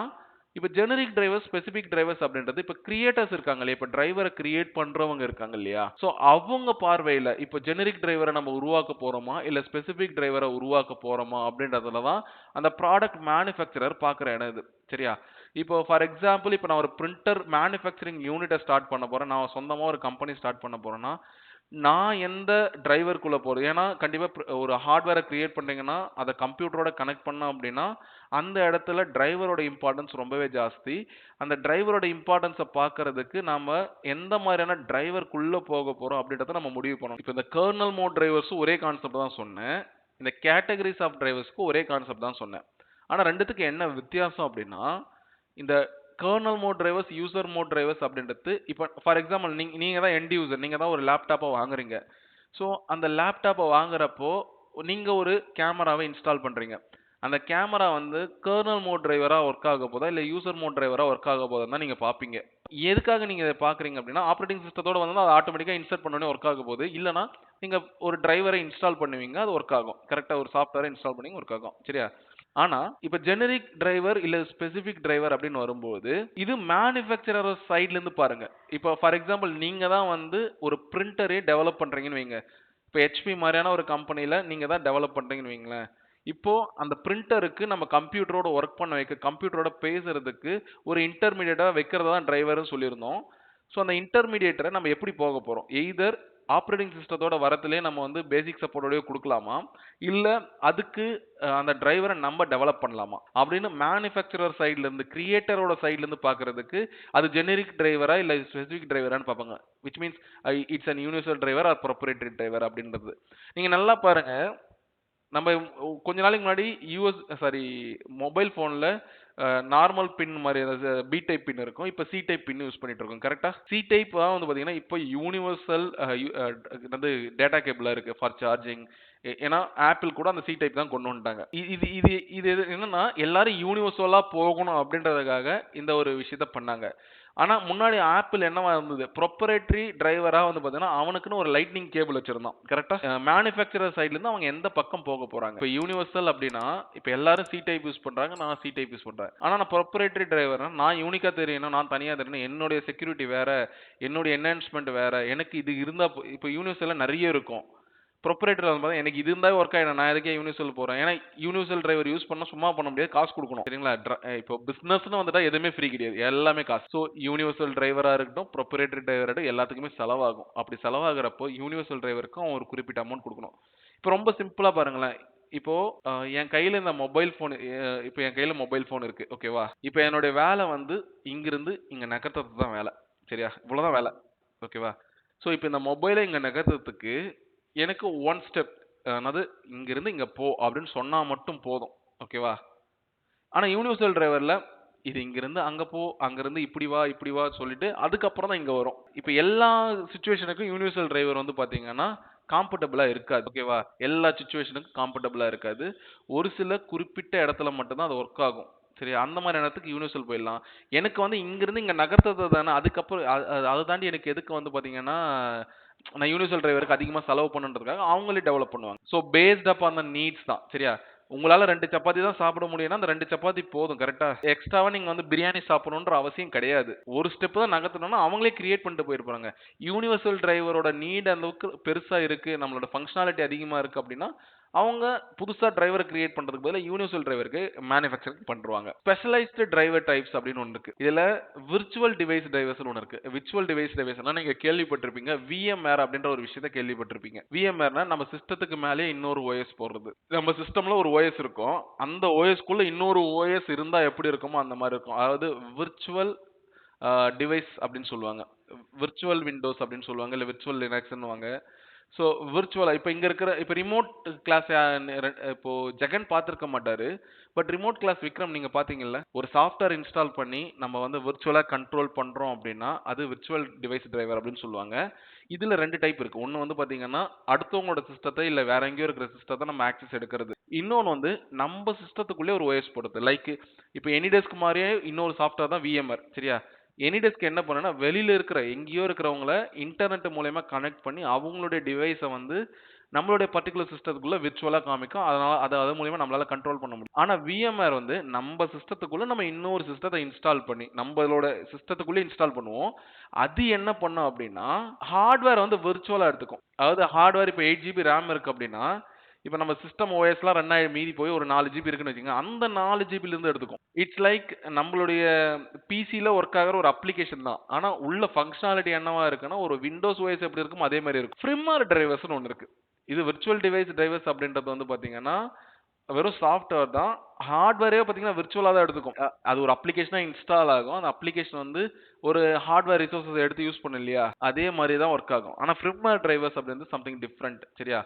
இப்ப ஜெனரிக் டிரைவர்ஸ், ஸ்பெசிபிக் டிரைவர்ஸ் அப்படின்றது இப்ப கிரியேட்டர்ஸ் இருக்காங்க இல்லையா? இப்ப டிரைவர கிரியேட் பண்றவங்க இருக்காங்க இல்லையா? சோ அவங்க பார்வையில இப்ப ஜெனரிக் டிரைவர நம்ம உருவாக்க போறோமா? இல்ல ஸ்பெசிபிக் டிரைவர உருவாக்க போறோமா? அப்படின்றதுல தான் அந்த ப்ராடக்ட் மேனுஃபேக்சரர் பார்க்குற இடம் இது. சரியா? இப்போ ஃபார் எக்ஸாம்பிள் இப்ப நான் ஒரு பிரிண்டர் மேனுஃபேக்சரிங் யூனிட்ட ஸ்டார்ட் பண்ண போறேன். நான் சொந்தமா ஒரு கம்பெனி ஸ்டார்ட் பண்ண போறேன்னா, நான் எந்த டிரைவர்க்குள்ள போறது? ஏன்னா கண்டிப்பா ஒரு ஹார்ட்வேர கிரியேட் பண்றீங்கன்னா, அத கம்ப்யூட்டரோட கனெக்ட் பண்ணோம் அப்படின்னா, அந்த இடத்துல டிரைவரோட இம்பார்ட்டன்ஸ் ரொம்பவே ஜாஸ்தி. அந்த டிரைவரோட இம்பார்ட்டன்ஸ பார்க்கறதுக்கு நாம எந்த மாதிரியான டிரைவர்க்குள்ள போக போறோம் அப்படின்றத நம்ம முடிவு பண்ணணும். இப்ப இந்த கர்னல் மோட் டிரைவர்ஸும் ஒரே கான்செப்ட் தான் சொன்னேன். இந்த கேட்டகரிஸ் ஆஃப் டிரைவர்ஸ்க்கு ஒரே கான்செப்ட் தான் சொன்னேன். ஆனா 2த்துக்கு என்ன வித்தியாசம் அப்படின்னா, இந்த kernel mode drivers, user mode drivers அப்படின்றது இப்ப ஃபார் எக்ஸாம்பிள் நீங்க தான் எண்ட் யூசர். நீங்க தான் ஒரு லேப்டாப்ப வாங்குறீங்க. சோ அந்த லேப்டாப்ப வாங்குறப்போ நீங்க ஒரு கேமராவை இன்ஸ்டால் பண்றீங்க. அந்த கேமரா வந்து கர்னல் மோட் டிரைவரா ஒர்க் ஆக போதா இல்ல யூசர் மோட் டிரைவரா ஒர்க் ஆக போதான்னு தான் நீங்க பாப்பீங்க. எதுக்காக நீங்க இத பாக்குறீங்க அப்படின்னா, ஆப்பரேட்டிங் சிஸ்டத்தோட வந்தா அது ஆட்டோமேட்டிக்கா இன்ஸ்டால் பண்ண உடனே ஒர்க் ஆக போகுது. இல்லனா நீங்க ஒரு டிரைவரை இன்ஸ்டால் பண்ணுவீங்க. அது ஒர்க் ஆகும். கரெக்ட்டா ஒரு சாஃப்ட்வேரை இன்ஸ்டால் பண்ணி ஒர்க் ஆகும். சரியா? ஆனா, இப்ப ஜெனரிக் டிரைவர் இல்ல ஸ்பெசிபிக் டிரைவர் அப்படின்னு வரும்போது, இது மேனுஃபேக்சரர் சைடுல இருந்து பாருங்க. இப்ப ஃபார் எக்ஸாம்பிள் நீங்க தான் வந்து ஒரு பிரிண்டரே டெவலப் பண்றீங்கன்னு வைங்க. இப்ப HP மாரியான ஒரு கம்பெனில நீங்க தான் டெவலப் பண்றீங்கன்னு வைங்களேன். இப்போ அந்த பிரிண்டருக்கு நம்ம கம்ப்யூட்டரோட ஒர்க் பண்ண வைக்க, கம்ப்யூட்டரோட பேசுறதுக்கு ஒரு இன்டர்மீடியேட்டா வைக்கிறத தான் டிரைவர்ன்னு சொல்லியிருந்தோம். ஸோ அந்த இன்டர்மீடியேட்டர நம்ம எப்படி போக போறோம்? எய்தர் ஆப்பரேட்டிங் சிஸ்டத்தோட வரத்திலேயே நம்ம வந்து பேசிக் சப்போர்ட்டோடயே குடுக்கலாமா? இல்ல அதுக்கு அந்த டிரைவர நம்ம டெவலப் பண்ணலாமா? அப்படின்னு மேனுஃபேக்சரர் சைடுல இருந்து, கிரியேட்டரோட சைடுல இருந்து பார்க்கறதுக்கு, அது ஜெனரிக் டிரைவரா இல்ல ஸ்பெசிபிக் டிரைவரான்னு பார்ப்பாங்க. Which means it's an universal driver or proprietary driver அப்படின்றது. நீங்க நல்லா பாருங்க. நம்ம கொஞ்ச நாளைக்கு முன்னாடி மொபைல் ஃபோன்ல நார்மல் பின் மாதிரி பி டைப் பின் இருக்கும். இப்போ சி டைப் பின் யூஸ் பண்ணிட்டு இருக்கோம். கரெக்ட்டா? சி டைப் தான் வந்து பார்த்தீங்கன்னா, இப்போ யூனிவர்சல் வந்து டேட்டா கேபிளா இருக்கு ஃபார் சார்ஜிங். ஏன்னா ஆப்பிள் கூட அந்த சி டைப் தான் கொண்டு வந்துட்டாங்க. இது இது இது என்னன்னா எல்லாரும் யூனிவர்சலா போகணும் அப்படின்றதுக்காக இந்த ஒரு விஷயத்த பண்ணாங்க. ஆனா முன்னாடி ஆப்பிள் என்னவா இருந்தது? ப்ரொப்ரைட்டரி டிரைவரா வந்து பார்த்தீங்கன்னா, அவனுக்குன்னு ஒரு லைட்னிங் கேபிள் வச்சிருந்தான். கரெக்ட்டா? மேனுஃபேக்சரர் சைடுல இருந்து அவங்க எந்த பக்கம் போக போறாங்க? இப்போ யூனிவர்சல் அப்படின்னா, இப்போ எல்லாரும் சி டைப் யூஸ் பண்றாங்க. நான் சி டைப் யூஸ் பண்றேன். ஆனா நான் ப்ரொப்ரைட்டரி டிரைவர்னா, நான் யூனிக்கா தெரியணும், நான் தனியா தெரியணும். என்னுடைய செக்யூரிட்டி வேற, என்னுடைய என்ஹான்ஸ்மென்ட் வேற. எனக்கு இது இருந்தா இப்போ யூனிவர்சல்ல நெறைய இருக்கும். ப்ரொப்ரைட்டர் வந்து பார்த்தா எனக்கு இது இருந்தாவே ஒர்க் ஆயிடும். நான் எதுக்கே யூனிவர்சல் போறேன். ஏன்னா யூனிவர்சல் டிரைவர் யூஸ் பண்ணா சும்மா பண்ண முடியாது. காசு குடுக்கணும். சரிங்களா? இப்போ பிசினஸ்ன்னு வந்துட்டா எதுவுமே ஃப்ரீ கிடையாது. எல்லாமே காசு. ஸோ யூனிவர்சல் டிரைவரா இருக்கட்டும், ப்ரொப்ரைட்டரி டிரைவரா இருக்கட்டும் எல்லாத்துக்குமே செலவாகும். அப்படி செலவாகுறப்போ யூனிவர்சல் டிரைவருக்கு அவன் ஒரு குறிப்பிட்ட அமௌண்ட் குடுக்கணும். இப்போ ரொம்ப சிம்பிளா பாருங்களேன். இப்போ என் கையில இந்த மொபைல் ஃபோன் இப்போ என் கையில மொபைல் ஃபோன் இருக்கு. ஓகேவா? இப்போ என்னுடைய வேலை வந்து இங்கிருந்து இங்க நகர்த்துறது தான் வேலை. சரியா? இவ்வளவுதான் வேலை. ஓகேவா? ஸோ இப்போ இந்த மொபைல இங்க நகர்த்துறதுக்கு எனக்கு 1 ஸ்டெப் அதாவது இங்கிருந்து இங்க போ அப்படின்னு சொன்னா மட்டும் போதும். ஓகேவா? ஆனா யூனிவர்சல் டிரைவர்ல இது இங்கிருந்து அங்க போ, அங்கிருந்து இப்படி வா சொல்லிட்டு அதுக்கப்புறம் தான் இங்க வரும். இப்ப எல்லா சிச்சுவேஷனுக்கும் யூனிவர்சல் டிரைவர் வந்து பாத்தீங்கன்னா காம்பர்டபிளா இருக்காது. ஓகேவா? எல்லா சிச்சுவேஷனுக்கும் காம்பர்டபிளா இருக்காது. ஒரு சில குறிப்பிட்ட இடத்துல மட்டும் தான் அது ஒர்க் ஆகும். சரியா? அந்த மாரி இடத்துக்கு யூனிவர்சல் போயிடலாம். எனக்கு வந்து இங்கிருந்து இங்க நகர்த்துறது தானே அதுக்கப்புறம் அத தாண்டி எனக்கு எதுக்கு வந்து பாத்தீங்கன்னா நான் யூனிவர்சல் டிரைவருக்கு அதிகமா செலவு பண்ணணுன்றதுக்காக அவங்களே டெவலப் பண்ணுவாங்க. So based upon the needs தான். சரியா? உங்களால 2 சப்பாத்தி தான் சாப்பிட முடியும்னா, அந்த 2 சப்பாத்தி போதும். கரெக்ட்டா? எக்ஸ்ட்ராவா நீங்க வந்து பிரியாணி சாப்பிடணுன்ற அவசியம் கிடையாது. ஒரு ஸ்டெப் தான் நகர்த்தணும்னா, அவங்களே கிரியேட் பண்ணிட்டு போயிருப்பாங்க. யூனிவர்சல் டிரைவரோட நீட் அந்த அளவுக்கு பெருசா இருக்கு. நம்மளோட ஃபங்ஷனாலிட்டி அதிகமா இருக்கு அப்படின்னா, அவங்க புதுசா டிரைவர கிரியேட் பண்றதுக்கு பதிலா யூனிவர்சல் டிரைவருக்கு மேனுஃபேக்சரிங் பண்ருவாங்க. ஸ்பெஷலைஸ்டு டிரைவர் டைப்ஸ் அப்படின்னு ஒண்ணு இருக்கு. இதுல விர்ச்சுவல் டிவைஸ் டிரைவர்ஸ்னு ஒண்ணு இருக்கு. விர்ச்சுவல் டிவைஸ் டிரைவர்ஸ்னா நீங்க கேள்விப்பட்டிருப்பீங்க. விஎம்ஆர் அப்படின்ற ஒரு விஷயத்த கேள்விப்பட்டிருப்பீங்க. விஎம்ஆர்னா நம்ம சிஸ்டத்துக்கு மேலேயே இன்னொரு ஓஎஸ் போடுறது. நம்ம சிஸ்டம்ல ஒரு ஓஎஸ் இருக்கும். அந்த ஓஎஸ்க்குள்ள இன்னொரு ஓஎஸ் இருந்தா எப்படி இருக்குமோ அந்த மாரி இருக்கும். அதாவது விர்ச்சுவல் டிவைஸ் அப்படின்னு சொல்லுவாங்க. விர்ச்சுவல் விண்டோஸ் அப்படின்னு சொல்லுவாங்க. இல்ல விர்ச்சுவல் லினக்ஸ்ன்னுவாங்க. ஸோ விர்ச்சுவலா இப்ப இங்க இருக்கிற இப்ப ரிமோட் கிளாஸ் இப்போ ஜெகன் பார்த்திருக்க மாட்டாரு. பட் ரிமோட் கிளாஸ் விக்ரம் நீங்க பார்த்தீங்கல்ல? ஒரு சாஃப்ட்வேர் இன்ஸ்டால் பண்ணி நம்ம வந்து விர்ச்சுவலா கண்ட்ரோல் பண்றோம் அப்படின்னா, அது விர்ச்சுவல் டிவைஸ் டிரைவர் அப்படின்னு சொல்லுவாங்க. இதுல 2 டைப் இருக்கு. ஒண்ணு வந்து பார்த்தீங்கன்னா, அடுத்தவங்களோட சிஸ்டத்த இல்ல வேற எங்கேயோ இருக்கிற சிஸ்டத்த நம்ம ஆக்சஸ் எடுக்கிறது. இன்னொன்னு வந்து நம்ம சிஸ்டத்துக்குள்ளே ஒரு ஓஎஸ் போடுறது. லைக் இப்ப எனிடெஸ்க் மாரியே இன்னொரு சாஃப்ட்வேர் தான் விஎம்ஆர். சரியா? எனிடெஸ்க் என்ன பண்ணும்னா, வெளியில இருக்கிற எங்கேயோ இருக்கிறவங்கள இன்டர்நெட் மூலியமா கனெக்ட் பண்ணி அவங்களுடைய டிவைஸ வந்து நம்மளுடைய பர்ட்டிகுலர் சிஸ்டத்துக்குள்ள விர்ச்சுவலா காமிக்கும். அதனால அது மூலியமா நம்மளால கண்ட்ரோல் பண்ண முடியும். ஆனா விஎம்ஆர் வந்து நம்ம சிஸ்டத்துக்குள்ள நம்ம இன்னொரு சிஸ்டத்த இன்ஸ்டால் பண்ணி, நம்மளோட சிஸ்டத்துக்குள்ளே இன்ஸ்டால் பண்ணுவோம். அது என்ன பண்ணும் அப்டின்னா, ஹார்ட்வேர் வந்து விர்ச்சுவலா எடுத்துக்கும். அதாவது ஹார்ட்வேர் இப்ப 8 ஜிபி ரேம் இருக்கு அப்டின்னா, இப்ப நம்ம சிஸ்டம் ஓஎஸ்லாம் ரன் ஆயி மீதி போய் ஒரு 4 ஜிபி இருக்குன்னு வச்சுக்கங்க. அந்த 4 ஜிபில இருந்து எடுத்துக்கும். இட்ஸ் லைக் நம்மளுடைய பிசில ஒர்க் ஆகுற ஒரு அப்ளிகேஷன் தான். ஆனா உள்ள ஃபங்ஷனாலிட்டி என்னவா இருக்குன்னா, ஒரு விண்டோஸ் ஓஎஸ் எப்படி இருக்குமோ அதே மாரி இருக்கும். ஃப்ரிமார் டிரைவர்ஸ்னு ஒண்ணு இருக்கு. இது விர்ச்சுவல் டிவைஸ் டிரைவர்ஸ் அப்படின்றது வந்து பாத்தீங்கன்னா, வெறும் சாஃப்ட்வேர் தான். ஹார்ட்வேரே பாத்தீங்கன்னா விர்ச்சுவலா தான் எடுத்துக்கும். அது ஒரு அப்ளிகேஷனா இன்ஸ்டால் ஆகும். அந்த அப்ளிகேஷன் வந்து ஒரு ஹார்ட்வேர் ரிசோர்ஸஸ் எடுத்து யூஸ் பண்ணும் இல்லையா? அதே மாரி தான் ஒர்க் ஆகும். ஆனா ஃப்ரிமார் டிரைவர்ஸ் அப்படின்றது சம்திங் டிஃபரெண்ட். சரியா?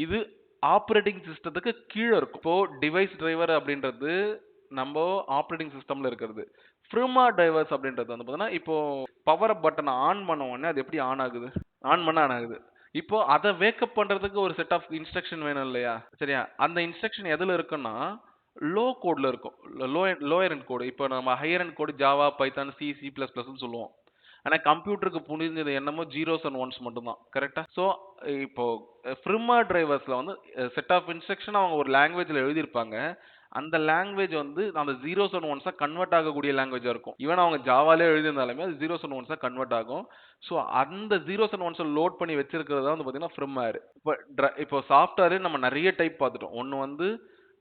இது ஆப்பரேட்டிங் சிஸ்டத்துக்கு கீழ இருக்கும். இப்போ டிவைஸ் டிரைவர் அப்படின்றது நம்ப ஆப்பரேட்டிங் சிஸ்டம்ல இருக்கிறது. ஃப்ரிமார் டிரைவர்ஸ் அப்படின்றது வந்து பாத்தீங்கன்னா, இப்போ பவர் பட்டன ஆன் பண்ண உடனே அது எப்படி ஆன் ஆகுது? ஆன் பண்ணா ஆன் ஆகுது. இப்போ அத வேக்கப் பண்றதுக்கு ஒரு செட் ஆஃப் இன்ஸ்ட்ரக்ஷன் வேணும் இல்லையா? சரியா? அந்த இன்ஸ்ட்ரக்ஷன் எதுல இருக்குன்னா, லோ கோட்ல இருக்கும். Lower end code. இப்போ நம்ம higher end code Java, Python, C, C plus பிளஸ்ன்னு சொல்லுவோம். ஆனா கம்ப்யூட்டருக்கு புரிஞ்சது என்னமோ ஜீரோஸ் அண்ட் ஒன்ஸ் மட்டும் தான். கரெக்ட்டா? ஸோ இப்போ ஃப்ரிமார் டிரைவர்ஸ்ல வந்து செட் ஆஃப் இன்ஸ்ட்ரக்ஷன் அவங்க ஒரு லாங்குவேஜ்ல எழுதியிருப்பாங்க. அந்த லாங்குவேஜ் வந்து அந்த ஜீரோஸ் அண்ட் ஒன்ஸா கன்வெர்ட் ஆகக்கூடிய லாங்குவேஜா இருக்கும். ஈவன் அவங்க ஜாவாலயே எழுதியிருந்தாலுமே அது ஜீரோஸ் அண்ட் ஒன்ஸா கன்வெர்ட் ஆகும். ஸோ அந்த ஜீரோஸ் அண்ட் ஒன்ஸ லோட் பண்ணி வச்சிருக்கிறது தான் வந்து பார்த்தீங்கன்னா ஃப்ரிமார். இப்போ சாஃப்ட்வேர் நம்ம நெறைய டைப் பார்த்துட்டோம். ஒண்ணு வந்து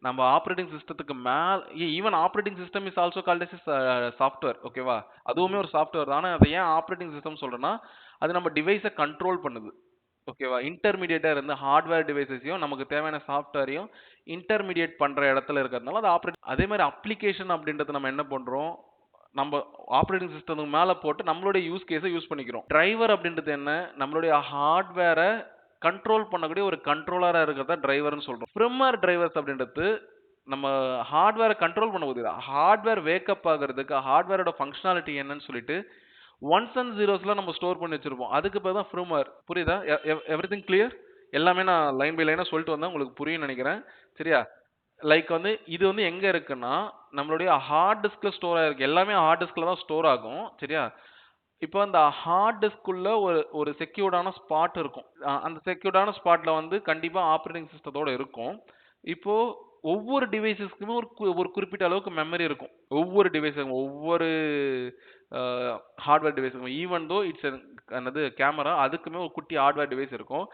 நம்ம ஆப்பரேட்டிங் சிஸ்டத்துக்கு even operating system is also called as software. ஓகேவா? அதுவுமே ஒரு சாஃப்ட்வேர் தான். ஆனா அத ஏன் ஆப்பரேட்டிங் சிஸ்டம் சொல்றேன்னா, அது நம்ம டிவைஸ கண்ட்ரோல் பண்ணுது. ஓகேவா? இன்டர்மீடியேட்டா இருந்து ஹார்ட்வேர் டிவைஸஸையும் நமக்கு தேவையான சாஃப்ட்வேரையும் இன்டர்மீடியேட் பண்ற இடத்துல இருக்கிறதுனால அது அதே மாரி அப்ளிகேஷன் அப்படின்றது நம்ம என்ன பண்றோம்? நம்ம ஆப்பரேட்டிங் சிஸ்டத்துக்கு மேல போட்டு நம்மளுடைய யூஸ் கேஸ யூஸ் பண்ணிக்கிறோம். டிரைவர் அப்படின்றது என்ன? நம்மளுடைய ஹார்ட்வேர கண்ட்ரோல் பண்ணக்கூடிய ஒரு கண்ட்ரோலரா இருக்கிறத டிரைவர்ன்னு சொல்றோம். ஃப்ரிமார் டிரைவர்ஸ் அப்படின்றது நம்ம ஹார்ட்வேரை கண்ட்ரோல் பண்ண போகுது. ஹார்ட்வேர் வேக்கப் ஆகுறதுக்கு ஹார்ட்வேரோட ஃபங்க்ஷனாலிட்டி என்னன்னு சொல்லிட்டு ஒன்ஸ் அண்ட் ஜீரோஸ்லாம் நம்ம ஸ்டோர் பண்ணி வச்சிருப்போம். அதுக்கு பேர் தான் ஃப்ர்ம்வேர். புரியுதா? Everything clear? எல்லாமே நான் லைன் பை லைனா சொல்லிட்டு வந்தா உங்களுக்கு புரியும்னு நினைக்கிறேன். சரியா? லைக் வந்து இது வந்து எங்க இருக்குன்னா, நம்மளுடைய ஹார்ட் டிஸ்க்ல ஸ்டோர் ஆயிருக்கு. எல்லாமே ஹார்ட் டிஸ்க்ல தான் ஸ்டோர் ஆகும். சரியா? இப்போ அந்த ஹார்ட் டிஸ்க்குள்ள ஒரு ஒரு செக்யூர்டான ஸ்பாட் இருக்கும். அந்த செக்யூர்டான ஸ்பாட்ல வந்து கண்டிப்பா ஆப்பரேட்டிங் சிஸ்டத்தோட இருக்கும். இப்போ ஒவ்வொரு டிவைஸஸ்க்குமே ஒரு குறிப்பிட்ட அளவுக்கு மெமரி இருக்கும். ஒவ்வொரு டிவைஸுக்கும், ஒவ்வொரு அ ஹார்ட்வேர் டிவைஸுக்கும். ஈவன் தோ இட்ஸ் என்னது கேமரா அதுக்குமே ஒரு குட்டி ஹார்ட்வேர் டிவைஸ் இருக்கும்.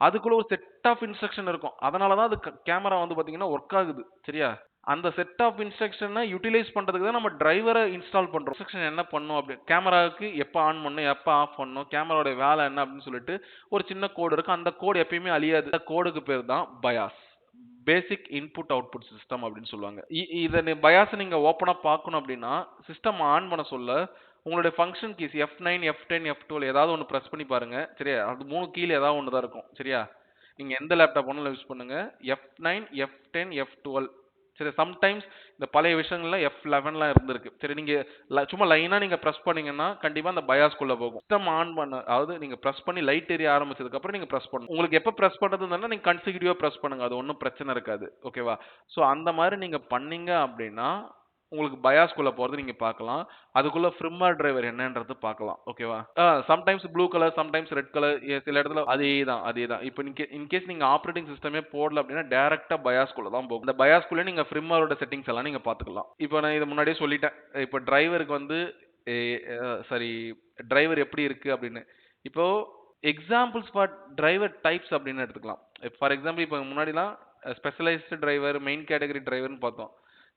அதுக்குள்ள ஒரு செட் ஆஃப் இன்ஸ்ட்ரக்ஷன் இருக்கும். அதனால தான் அது கேமரா வந்து பார்த்தீங்கன்னா, ஒர்க் ஆகுது. சரியா? அந்த செட் ஆஃப் இன்ஸ்ட்ரக்ஷன யுட்டிலைஸ் பண்றதுக்கு தான் நம்ம டிரைவர இன்ஸ்டால் பண்றோம். இன்ஸ்ட்ரக்ஷன் என்ன பண்ணும் அப்படி கேமராவுக்கு எப்ப ஆன் பண்ணணும், எப்ப ஆஃப் பண்ணணும், கேமராவோட வேலை என்ன அப்படின்னு சொல்லிட்டு ஒரு சின்ன கோடு இருக்கு. அந்த கோடு எப்பயுமே அழியாது. அந்த கோடுக்கு பேர் தான் BIOS. Basic input output system அப்படின்னு சொல்லுவாங்க. இத பயாஸ நீங்க ஓப்பனா பார்க்கணும் அப்படின்னா, சிஸ்டம் ஆன் பண்ண சொல்ல உங்களுடைய function keys F9, F10, F12 ஏதாவது ஒண்ணு பிரஸ் பண்ணி பாருங்க. சரியா? அது 3 கீல ஏதாவது ஒண்ணு தான் இருக்கும். சரியா? நீங்க எந்த லேப்டாப் வேணாலும் யூஸ் பண்ணுங்க. F9, F10, F12 சரி சம்டைம்ஸ் இந்த பழைய விஷயங்கள்ல F11லாம் இருந்திருக்கு. சரி நீங்க சும்மா லைனா நீங்க பிரஸ் பண்ணீங்கன்னா கண்டிப்பா அந்த பயாஸ்க்குள்ள போகும். சிஸ்டம் ஆன் பண்ண அதாவது நீங்க பிரஸ் பண்ணி லைட் எரிய ஆரம்பிச்சதுக்கு அப்புறம் நீங்க பிரஸ் பண்ணணும். உங்களுக்கு எப்ப பிரஸ் பண்றதுன்னா நீங்க கன்சிக்யூட்டிவா பிரஸ் பண்ணுங்க. அது ஒண்ணும் பிரச்சனை இருக்காது. ஓகேவா? சோ அந்த மாதிரி நீங்க பண்ணீங்க அப்படின்னா உங்களுக்கு பயாஸ்க்குள்ள போறது நீங்க பார்க்கலாம். அதுக்குள்ள ஃபிர்ம்வேர் டிரைவர் என்னன்றது பார்க்கலாம். ஓகேவா? Sometimes blue colour, sometimes red colour சில இடத்துல அதேதான். இப்போ இன்கேஸ் நீங்க ஆப்பரேட்டிங் சிஸ்டமே போடல அப்படின்னா டைரக்ட்டா பயாஸ்க்குள்ள தான் போகும். அந்த பயாஸ்க்குள்ள நீங்க ஃபிர்ம்வேரோட செட்டிங்ஸ் எல்லாம் நீங்க பார்த்துக்கலாம். இப்போ நான் இத முன்னாடியே சொல்லிட்டேன். இப்போ டிரைவருக்கு வந்து எ சாரி டிரைவர் எப்படி இருக்கு அப்படின்னு. இப்போ எக்ஸாம்பிள்ஸ் ஃபார் டிரைவர் டைப்ஸ் அப்படின்னு எடுத்துக்கலாம். ஃபார் எக்ஸாம்பிள் இப்போ முன்னாடிலாம் ஸ்பெஷலைஸ்டு டிரைவர், மெயின் கேட்டகரி டிரைவர்னு பார்த்தோம்.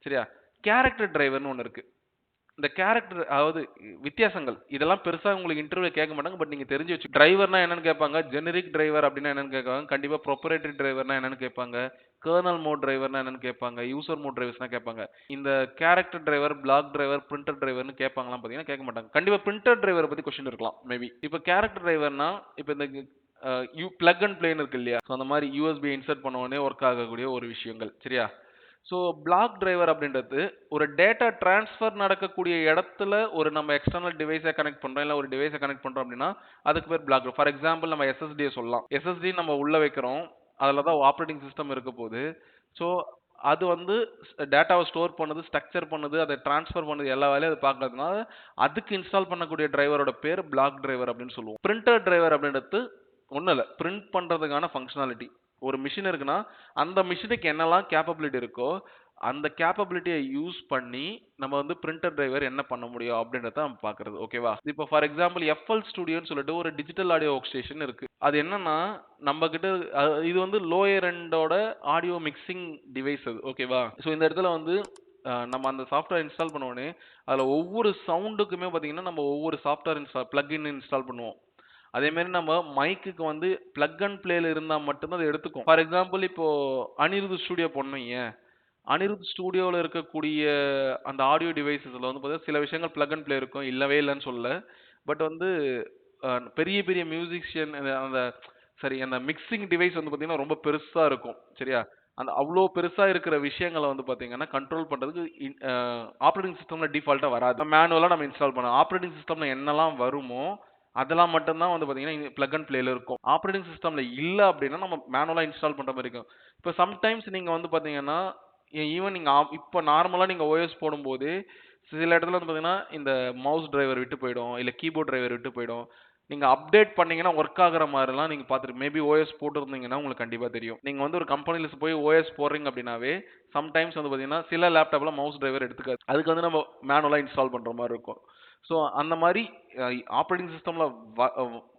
சரியா? கேரக்டர் டிரைவர்னு ஒண்ணு இருக்கு. இந்த கேரக்டர் அதாவது வித்தியாசங்கள் இதெல்லாம் பெருசா உங்களுக்கு இன்டர்வியூல கேட்க மாட்டாங்க. பட் நீங்க தெரிஞ்சு வச்சு டிரைவர்னா என்னன்னு கேட்பாங்க. ஜெனரிக் டிரைவர் அப்படின்னா என்னன்னு கேட்பாங்க. கண்டிப்பா ப்ரொப்ரைட்டரி டிரைவர்னா என்னன்னு கேட்பாங்க. கர்னல் மோட் டிரைவர்னா என்னன்னு கேட்பாங்க. யூசர் மோட் டிரைவர்ஸ்னா கேட்பாங்க. இந்த character driver, block driver, printer டிரைவர்னு கேட்பாங்களாம் பார்த்தீங்கன்னா கேட்க மாட்டாங்க. கண்டிப்பா பிரிண்டர் டிரைவரை பத்தி கொஸ்டின் இருக்கலாம் மேபி. இப்போ கேரக்டர் டிரைவர்னா இப்போ இந்த பிளக் அண்ட் பிளேன்னு இருக்கு இல்லையா? ஸோ அந்த மாதிரி யூஎஸ்பி இன்சர்ட் பண்ண உடனே ஒர்க் ஆகக்கூடிய ஒரு விஷயங்கள். சரியா? ஸோ பிளாக் டிரைவர் அப்படின்றது ஒரு டேட்டா டிரான்ஸ்ஃபர் நடக்கக்கூடிய இடத்துல ஒரு நம்ம எக்ஸ்டர்னல் டிவைஸை கனெக்ட் பண்றோம் இல்லை ஒரு டிவைஸை கனெக்ட் பண்றோம் அப்படின்னா அதுக்கு பேர் பிளாக். ஃபார் எக்ஸாம்பிள் நம்ம எஸ்எஸ்டியை சொல்லலாம். எஸ்எஸ்டி நம்ம உள்ள வைக்கிறோம். அதில் தான் ஆப்ரேட்டிங் சிஸ்டம் இருக்க போகுது. ஸோ அது வந்து டேட்டாவை ஸ்டோர் பண்ணுது, ஸ்ட்ரக்சர் பண்ணுது, அதை டிரான்ஸ்ஃபர் பண்ணுது, எல்லா வேலையும் அது பார்க்கறதுனால அதுக்கு இன்ஸ்டால் பண்ணக்கூடிய டிரைவரோட பேர் பிளாக் டிரைவர் அப்படின்னு சொல்லுவோம். பிரிண்டர் டிரைவர் அப்படின்றது ஒன்றும் இல்லை, பிரிண்ட் பண்ணுறதுக்கான ஃபங்க்ஷனாலிட்டி. ஒரு மிஷின் இருக்குன்னா அந்த மிஷினுக்கு என்னெல்லாம் கேப்பபிலிட்டி இருக்கோ அந்த கேப்பபிலிட்டியை யூஸ் பண்ணி நம்ம வந்து பிரிண்டர் டிரைவர் என்ன பண்ண முடியும் அப்படின்றத நம்ம பார்க்கறது. ஓகேவா? இப்போ ஃபார் எக்ஸாம்பிள் எஃப்எல் ஸ்டுடியோன்னு சொல்லிட்டு ஒரு டிஜிட்டல் ஆடியோ ஒர்க் ஸ்டேஷன் இருக்கு. அது என்னன்னா நம்ம கிட்ட இது வந்து லோயர் எண்டோட ஆடியோ மிக்சிங் டிவைஸ் அது. ஓகேவா? ஸோ இந்த இடத்துல வந்து நம்ம அந்த சாஃப்ட்வேர் இன்ஸ்டால் பண்ண உடனே அதில் ஒவ்வொரு சவுண்டுக்குமே பார்த்தீங்கன்னா நம்ம ஒவ்வொரு சாஃப்ட்வேர் பிளக்இன் இன்ஸ்டால் பண்ணுவோம். அதே மாதிரி நம்ம மைக்குக்கு வந்து பிளக் அண்ட் பிளேல இருந்தா மட்டும்தான் அது எடுத்துக்கும். ஃபார் எக்ஸாம்பிள் இப்போ அனிருத் ஸ்டுடியோ போனோம் ஏன் அனிருத் ஸ்டுடியோவில் இருக்கக்கூடிய அந்த ஆடியோ டிவைசஸ்ல வந்து பார்த்தீங்கன்னா சில விஷயங்கள் பிளக் அண்ட் பிளே இருக்கும், இல்லவே இல்லைன்னு சொல்ல. பட் வந்து பெரிய பெரிய மியூசிஷியன் அந்த சரி அந்த மிக்சிங் டிவைஸ் வந்து பார்த்தீங்கன்னா ரொம்ப பெருசா இருக்கும். சரியா? அந்த அவ்வளோ பெருசா இருக்கிற விஷயங்களை வந்து பார்த்தீங்கன்னா கண்ட்ரோல் பண்றதுக்கு ஆப்ரேட்டிங் சிஸ்டம்ல டிஃபால்ட்டா வராது. மேனுவலா நம்ம இன்ஸ்டால் பண்ணலாம். ஆப்ரேட்டிங் சிஸ்டம்ல என்னெல்லாம் வருமோ அதெல்லாம் மட்டும் தான் வந்து பார்த்தீங்கன்னா பிளக் அண்ட் பிளேல இருக்கும். ஆப்ரேட்டிங் சிஸ்டம்ல இல்ல அப்படின்னா நம்ம மேனுவலா இன்ஸ்டால் பண்ற மாதிரி இருக்கும். இப்போ சம்டைம்ஸ் நீங்க வந்து பார்த்தீங்கன்னா ஈவன் நீங்க இப்போ நார்மலா நீங்க ஓஎஸ் போடும்போது சில இடத்துல வந்து பார்த்தீங்கன்னா இந்த மவுஸ் டிரைவர் விட்டு போயிடும், இல்ல கீபோர்ட் டிரைவர் விட்டு போயிடும். நீங்க அப்டேட் பண்ணீங்கன்னா ஒர்க் ஆகுற மாதிரிலாம் நீங்க பார்த்துட்டு மேபி ஓஎஸ் போட்டுருந்தீங்கன்னா உங்களுக்கு கண்டிப்பா தெரியும். நீங்க வந்து ஒரு கம்பெனில போய் ஓஎஸ் போடுறீங்க அப்படின்னாவே சம்டைம்ஸ் வந்து பார்த்தீங்கன்னா சில லேப்டாப்ல மவுஸ் டிரைவர் எடுத்துக்காது. அதுக்கு வந்து நம்ம மேனுவலா இன்ஸ்டால் பண்ற மாதிரி இருக்கும். ஸோ அந்த மாதிரி ஆப்ரேட்டிங் சிஸ்டம்ல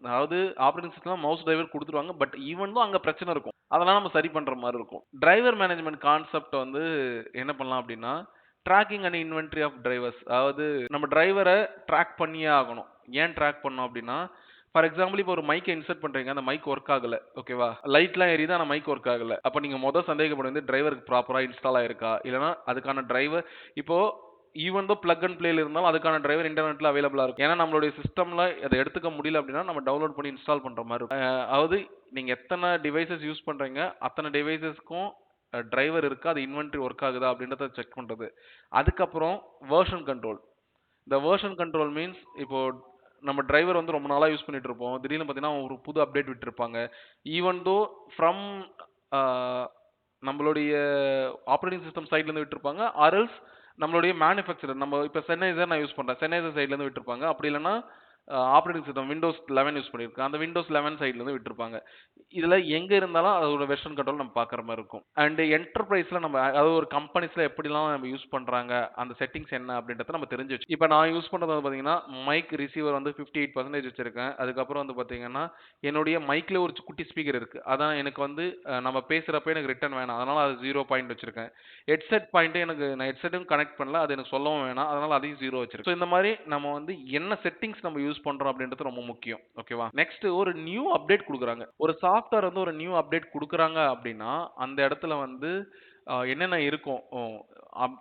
அதாவது ஆப்ரேட்டிங் சிஸ்டம்ல மவுஸ் டிரைவர் கொடுத்துருவாங்க. பட் ஈவன் தான் அங்க பிரச்சனை இருக்கும். அதெல்லாம் நம்ம சரி பண்ற மாதிரி இருக்கும். டிரைவர் மேனேஜ்மெண்ட் கான்செப்ட் வந்து என்ன பண்ணலாம் அப்படின்னா tracking and inventory of drivers. அதாவது நம்ம டிரைவரை ட்ராக் பண்ணியே ஆகணும். ஏன் ட்ராக் பண்ணோம் அப்படின்னா ஃபார் எக்ஸாம்பிள் இப்போ ஒரு மைக்கை இன்சர்ட் பண்றீங்க, அந்த மைக் ஒர்க் ஆகல. ஓகேவா? லைட்லாம் எரியுது ஆனா மைக் ஒர்க் ஆகல. அப்ப நீங்க சந்தேகப்பட வந்து டிரைவருக்கு ப்ராப்பரா இன்ஸ்டால் ஆயிருக்கா, இல்லைன்னா அதுக்கான டிரைவர் இப்போ ஈவன் தோ பிளக் அண்ட் பிளேல இருந்தாலும் அதுக்கான டிரைவர் இன்டர்நெட்ல அவைலபிளா இருக்கும். ஏன்னா நம்மளுடைய சிஸ்டம்ல அதை எடுத்துக்க முடியல அப்படின்னா நம்ம டவுன்லோட் பண்ணி இன்ஸ்டால் பண்ற மாதிரி இருக்கும். அதாவது நீங்க எத்தனை டிவைசஸ் யூஸ் பண்றீங்க அத்தனை டிவைசஸ்க்கும் டிரைவர் இருக்கா, அது இன்வென்டரி ஒர்க் ஆகுதா அப்படின்றத செக் பண்றது. அதுக்கப்புறம் வெர்ஷன் கண்ட்ரோல். இந்த வெர்ஷன் கண்ட்ரோல் மீன்ஸ் இப்போ நம்ம டிரைவர் வந்து ரொம்ப நாளா யூஸ் பண்ணிட்டு இருப்போம். திடீர்னு பார்த்தீங்கன்னா, ஒரு புது அப்டேட் விட்டிருப்பாங்க. ஈவன் தோ ஃப்ரம் அ நம்மளுடைய ஆப்பரேட்டிங் சிஸ்டம் சைட்ல இருந்து விட்டிருப்பாங்க. ஆர் எல்ஸ் நம்மளுடைய மேனுஃபேக்சரர் நம்ம இப்ப சென்னைசர் நான் யூஸ் பண்றேன். சென்னைசர் சைட்ல இருந்து விட்டிருப்பாங்க. அப்படி இல்லன்னா ஆப்பரேட்டிங் சிஸ்டம் விண்டோஸ் 11 யூஸ் பண்ணியிருக்கேன். அந்த விண்டோஸ் 11 சைட்ல இருந்து விட்டிருப்பாங்க. இதுல எங்க இருந்தாலும் அதோட வெர்ஷன் கண்ட்ரோல் நம்ம பார்க்குற மாரி இருக்கும். அண்ட் என்டர்பிரைஸ்ல நம்ம அதாவது ஒரு கம்பெனிஸ்ல எப்படிலாம் நம்ம யூஸ் பண்றாங்க, அந்த செட்டிங்ஸ் என்ன அப்படின்றத நம்ம தெரிஞ்சு வச்சு இப்ப நான் யூஸ் பண்றது வந்து பார்த்தீங்கன்னா, மைக் ரிசீவர் வந்து 58% வச்சிருக்கேன். அதுக்கப்புறம் வந்து பார்த்தீங்கன்னா, என்னுடைய மைக்ல ஒரு குட்டி ஸ்பீக்கர் இருக்கு. அதான் எனக்கு வந்து நம்ம பேசுறப்ப எனக்கு ரிட்டர்ன் வேணாம். அதனால அது 0 பாயிண்ட் வச்சிருக்கேன். ஹெட்செட் பாயிண்ட் எனக்கு நான் ஹெட்செட்டும் கனெக்ட் பண்ணல. அது எனக்கு சொல்லவும் வேணாம். அதனால அதையும் 0 வச்சிருக்கேன். ஸோ இந்த மாரி நம்ம வந்து என்ன செட்டிங்ஸ் நம்ம யூஸ் பண்றோம் அப்படின்றது ரொம்ப முக்கியம். ஓகேவா? நெக்ஸ்ட் ஒரு நியூ அப்டேட் குடுக்குறாங்க. ஒரு சாஃப்ட்வேர் வந்து ஒரு நியூ அப்டேட் குடுக்குறாங்க அப்படின்னா, அந்த இடத்துல வந்து என்னென்ன இருக்கும்?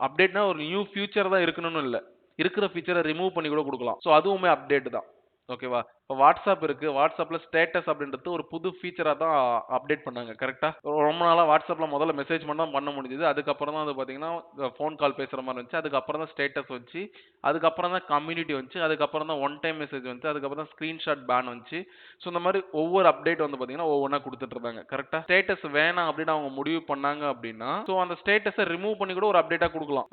அப்டேட்னா ஒரு நியூ ஃபியூச்சர் தான் இருக்கணும்னு இல்ல. இருக்கிற ஃபீச்சர ரிமூவ் பண்ணி கூட குடுக்கலாம். ஸோ அதுவுமே அப்டேட் தான். ஓகேவா? இப்ப WhatsApp இருக்கு. WhatsAppல ஸ்டேட்டஸ் அப்படின்றது ஒரு புது ஃபீச்சரா தான் அப்டேட் பண்ணாங்க. கரெக்ட்டா? ரொம்ப நாளா WhatsAppல முதல்ல மெசேஜ் மட்டும் தான் பண்ண முடிஞ்சது. அதுக்கப்புறம் தான் வந்து பார்த்தீங்கன்னா, ஃபோன் கால் பேசுற மாரி இருந்துச்சு. அதுக்கப்புறம் தான் ஸ்டேட்டஸ் வந்துச்சு. அதுக்கப்புறம் தான் கம்யூனிட்டி வந்துச்சு. அதுக்கப்புறம் தான் ஒன் டைம் மெசேஜ் வந்துச்சு. அதுக்கப்புறம் தான் ஸ்கிரீன்ஷாட் பேன் வந்துச்சு. ஸோ இந்த மாரி ஒவ்வொரு அப்டேட் வந்து பார்த்தீங்கன்னா, ஒவ்வொன்னா குடுத்துட்டு இருந்தாங்க. கரெக்ட்டா? ஸ்டேட்டஸ் வேணாம் அப்படின்னு அவங்க முடிவு பண்ணாங்க அப்படின்னா, ஸோ அந்த ஸ்டேட்டஸ ரிமூவ் பண்ணி கூட ஒரு அப்டேட்டா குடுக்கலாம்.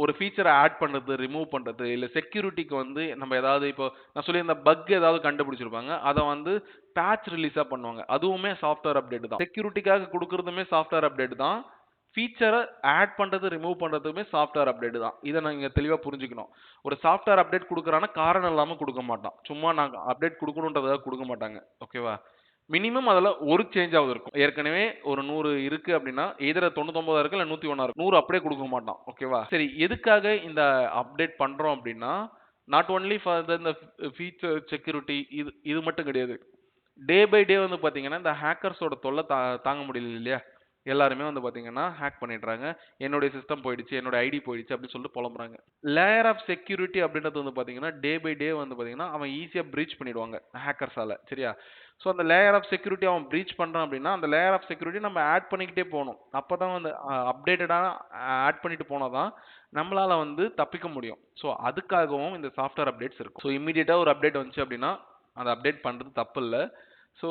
ஒரு ஃபீச்சர ஆட் பண்றது, ரிமூவ் பண்றது, இல்ல செக்யூரிட்டிக்கு வந்து நம்ம ஏதாவது இப்போ நான் சொல்லியிருந்த பக் ஏதாவது கண்டுபிடிச்சிருப்பாங்க. அத வந்து பேட்ச் ரிலீஸா பண்ணுவாங்க. அதுவுமே சாஃப்ட்வேர் அப்டேட் தான். செக்யூரிட்டிக்காக குடுக்குறதுமே சாஃப்ட்வேர் அப்டேட் தான். ஃபீச்சர ஆட் பண்றது, ரிமூவ் பண்றதுமே சாஃப்ட்வேர் அப்டேட் தான். இத நீங்க தெளிவா புரிஞ்சுக்கணும். ஒரு சாஃப்ட்வேர் அப்டேட் குடுக்குறான்னா காரணம் இல்லாம குடுக்க மாட்டான். சும்மா நாங்க அப்டேட் குடுக்கணுன்றதுக்காக குடுக்க மாட்டாங்க. ஓகேவா? மினிமம் அதுல ஒரு சேஞ்சாவது இருக்கும். ஏற்கனவே ஒரு 100 இருக்கு அப்டின்னா, எய்தர் 99 இருக்கு இல்ல 101 இருக்கும். 100 அப்படியே குடுக்க மாட்டான். ஓகேவா? சரி எதுக்காக இந்த அப்டேட் பண்றோம் அப்டின்னா, நாட் ஒன்லி ஃபார் இந்த ஃபீச்சர் செக்யூரிட்டி இது இது மட்டும் கிடையாது. டே பை டே வந்து பாத்தீங்கன்னா, இந்த ஹேக்கர்ஸோட தொல்ல தாங்க முடியல இல்லையா? எல்லாருமே வந்து பாத்தீங்கன்னா, ஹேக் பண்ணிடுறாங்க. என்னுடைய சிஸ்டம் போயிடுச்சு, என்னோட ஐடி போயிடுச்சு அப்படின்னு சொல்லிட்டு புலம்புறாங்க. லேயர் ஆஃப் செக்யூரிட்டி அப்படின்றது வந்து பாத்தீங்கன்னா, டே பை டே வந்து பாத்தீங்கன்னா, அவன் ஈஸியா பிரீச் பண்ணிடுவாங்க ஹேக்கர்ஸால. சரியா? ஸோ அந்த லேயர் ஆஃப் செக்யூரிட்டி அவன் பிரீச் பண்றான் அப்படின்னா, அந்த லேயர் ஆஃப் செக்யூரிட்டி நம்ம ஆட் பண்ணிக்கிட்டே போணும். அப்பதான் வந்து அப்டேட்டடா ஆட் பண்ணிட்டு போனா தான், நம்மளால வந்து தப்பிக்க முடியும். ஸோ அதுக்காகவும் இந்த சாஃப்ட்வேர் அப்டேட்ஸ் இருக்கும். ஸோ இம்மீடியட்டா ஒரு அப்டேட் வந்துச்சு அப்படின்னா, அந்த அப்டேட் பண்றது தப்பில்ல. ஸோ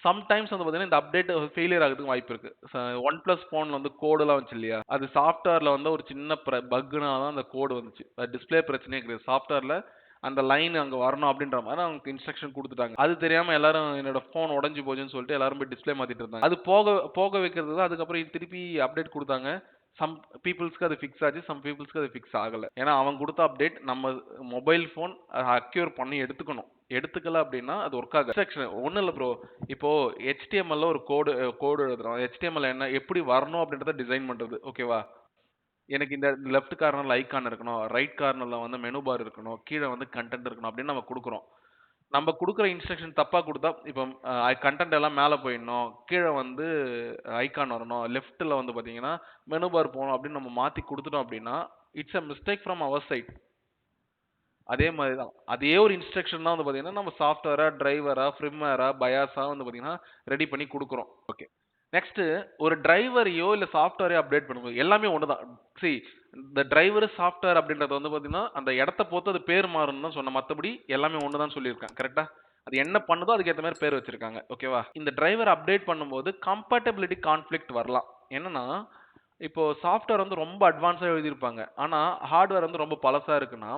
சம்டைம்ஸ் வந்து பார்த்தீங்கன்னா, இந்த அப்டேட் ஃபெயிலியர் ஆகுறதுக்கு வாய்ப்பு இருக்கு. OnePlus ஃபோன்ல வந்து கோடுலாம் வந்துச்சு இல்லையா? அது சாஃப்ட்வேர்ல வந்து ஒரு சின்ன பக்னால தான் அந்த கோடு வந்துச்சு. அது டிஸ்ப்ளே பிரச்சனையே கிடையாது. சாஃப்ட்வேர்ல அந்த லைன் அங்க வரணும் அப்படின்ற மாரி அவங்க இன்ஸ்ட்ரக்ஷன் குடுத்துட்டாங்க. அது தெரியாம எல்லாரும் என்னோட ஃபோன் உடைஞ்சு போச்சுன்னு சொல்லிட்டு எல்லாரும் போய் டிஸ்ப்ளே மாத்திட்டு இருந்தாங்க. அது போக போக வைக்கிறது தான் அதுக்கப்புறம் திருப்பி அப்டேட் குடுத்தாங்க. சம் பீப்பிள்ஸ்க்கு அது ஃபிக்ஸ் ஆச்சு. சம் பீப்பிள்ஸ்க்கு அது ஃபிக்ஸ் ஆகல. ஏன்னா அவன் குடுத்த அப்டேட் நம்ம மொபைல் ஃபோன் அக்யூர் பண்ணி எடுத்துக்கணும். எடுத்துக்கல அப்படின்னா அது ஒர்க் ஆகாது. இன்ஸ்ட்ரக்ஷன் ஒண்ணும் இல்ல ப்ரோ. இப்போ HTML ல ஒரு கோடு எழுதுறோம். HTML என்ன எப்படி வரணும் அப்படின்றத டிசைன் பண்றது. ஓகேவா? எனக்கு இந்த லெஃப்ட் கார்னர்ல ஐகான் இருக்கணும். ரைட் கார்னர்ல வந்து மெனு பார் இருக்கணும். கீழ வந்து கன்டென்ட் இருக்கணும் அப்படின்னு நம்ம குடுக்குறோம். நம்ம குடுக்குற இன்ஸ்ட்ரக்ஷன் தப்பா குடுத்தா, இப்போ கன்டென்ட் எல்லாம் மேல போயிடணும். கீழ வந்து ஐகான் வரணும். லெஃப்ட்ல வந்து பாத்தீங்கன்னா, மெனு பார் போணும் அப்படின்னு நம்ம மாத்தி குடுத்துட்டோம் அப்படின்னா, it's a mistake from our side. அதே மாரி தான். அதே ஒரு இன்ஸ்ட்ரக்ஷன் தான் வந்து பாத்தீங்கன்னா, நம்ம சாஃப்ட்வேரா, டிரைவரா, ஃபிர்ம்வேரா, பயாஸா வந்து பாத்தீங்கன்னா, ரெடி பண்ணி குடுக்குறோம். ஓகே. நெக்ஸ்ட் ஒரு டிரைவரையோ இல்ல சாஃப்ட்வேரையோ அப்டேட் பண்ணும்போது எல்லாமே ஒண்ணுதான். சி இந்த டிரைவர் சாஃப்ட்வேர் அப்படின்றது வந்து பாத்தீங்கன்னா, அந்த இடத்த பொறுத்து அது பேர் மாறும்னு தான் சொன்னேன். மத்தபடி எல்லாமே ஒண்ணு தான் சொல்லியிருக்கேன். கரெக்ட்டா? அது என்ன பண்ணுதோ அதுக்கு ஏத்த மாரி பேர் வச்சிருக்காங்க. ஓகேவா? இந்த டிரைவர் அப்டேட் பண்ணும்போது கம்பேட்டபிலிட்டி கான்ஃப்ளிக்ட் வரலாம். என்னன்னா, இப்போ சாஃப்ட்வேர் வந்து ரொம்ப அட்வான்ஸா எழுதியிருப்பாங்க. ஆனா ஹார்ட்வேர் வந்து ரொம்ப பழசா இருக்குன்னா,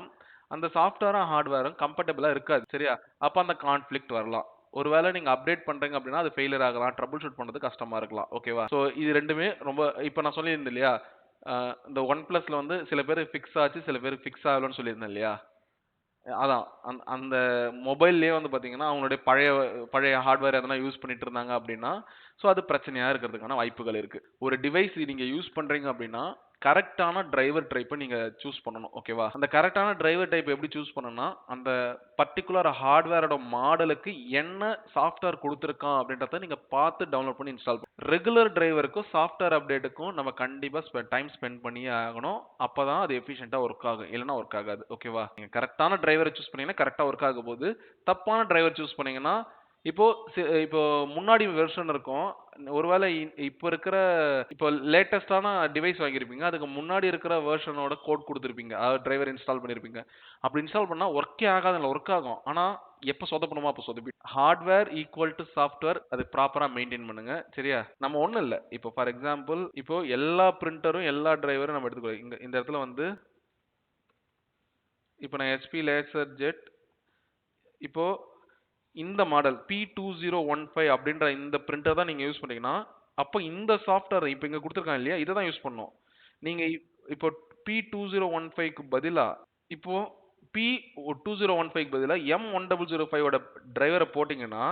அந்த சாஃப்ட்வேரும் ஹார்ட்வேரும் கம்பேட்டபிளா இருக்காது. சரியா? அப்ப அந்த கான்ஃப்ளிக்ட் வரலாம். ஒருவேள நீங்க அப்டேட் பண்றீங்க அப்படின்னா, அது ஃபெயிலியர் ஆகலாம். ட்ரபிள் ஷூட் பண்றது கஷ்டமா இருக்கலாம். ஓகேவா? சோ இது 2மே ரொம்ப இப்ப நான் சொல்லியிருந்தேன் இல்லையா? இந்த OnePlusல வந்து சில பேருக்கு ஃபிக்ஸ் ஆச்சு, சில பேருக்கு ஃபிக்ஸ் ஆகலன்னு சொல்லியிருந்தேன் இல்லையா? அதான். அந்த மொபைல்லயே வந்து பார்த்தீங்கன்னா, அவங்களுடைய பழைய பழைய ஹார்ட்வேர் எதனா யூஸ் பண்ணிட்டு இருந்தாங்க அப்படின்னா, ஸோ அது பிரச்சனையா இருக்கிறதுக்கான வாய்ப்புகள் இருக்கு. ஒரு டிவைஸ் நீங்க யூஸ் பண்றீங்க அப்படின்னா, கரெக்ட்டான டிரைவர் டைப்ப நீங்க சூஸ் பண்ணணும். ஓகேவா? அந்த கரெக்ட்டான டிரைவர் டைப் எப்படி சூஸ் பண்ணணும்னா, அந்த பர்ட்டிகுலர் ஹார்ட்வேரோட மாடலுக்கு என்ன சாஃப்ட்வேர் குடுத்துருக்கான் அப்படின்றத நீங்க பார்த்து டவுன்லோட் பண்ணி இன்ஸ்டால் பண்ணணும். ரெகுலர் டிரைவருக்கும், சாஃப்ட்வேர் அப்டேட்டுக்கும் நம்ம கண்டிப்பா டைம் ஸ்பெண்ட் பண்ணியே ஆகணும். அப்பதான் அது எஃபிஷியன்ட்டா ஒர்க் ஆகும். இல்லன்னா ஒர்க் ஆகாது. ஓகேவா? நீங்க கரெக்ட்டான டிரைவர சூஸ் பண்ணீங்கன்னா, கரெக்ட்டா ஒர்க் ஆக போகுது. தப்பான டிரைவர் சூஸ் பண்ணீங்கன்னா, இப்போ இப்போ முன்னாடி வெர்ஷன் இருக்கும். ஒருவேளை இப்ப இருக்கிற இப்போ லேட்டஸ்டான டிவைஸ் வாங்கியிருப்பீங்க. அதுக்கு முன்னாடி இருக்கிற வெர்ஷனோட கோட் குடுத்திருப்பீங்க. அதாவது டிரைவர் இன்ஸ்டால் பண்ணியிருப்பீங்க. அப்படி இன்ஸ்டால் பண்ணா ஒர்க்கே ஆகாதுல்ல, ஒர்க் ஆகும். ஆனா எப்ப சொதப்பணுமோ அப்ப சொதப்பிடும். ஹார்ட்வேர் ஈக்குவல் டூ சாஃப்ட்வேர் அது ப்ராப்பரா மெயின்டெயின் பண்ணுங்க. சரியா? நம்ம ஒண்ணும் இல்ல. இப்போ ஃபார் எக்ஸாம்பிள் இப்போ எல்லா பிரிண்டரும் எல்லா டிரைவரும் நம்ம எடுத்துக்கலாம். இந்த இடத்துல வந்து இப்போ நான் HP லேசர் ஜெட் இப்போ இந்த மாடல் P2015 அப்படின்ற இந்த பிரிண்டர் தான் நீங்க யூஸ் பண்ணீங்கன்னா, அப்ப இந்த சாஃப்ட்வேர் இப்ப இங்க குடுத்திருக்கான் இல்லையா? இத தான் யூஸ் பண்ணணும். நீங்க இப்போ P2015க்கு பதிலா இப்போ P2015க்கு பதிலா M1005 ஓட டிரைவர போட்டீங்கன்னா,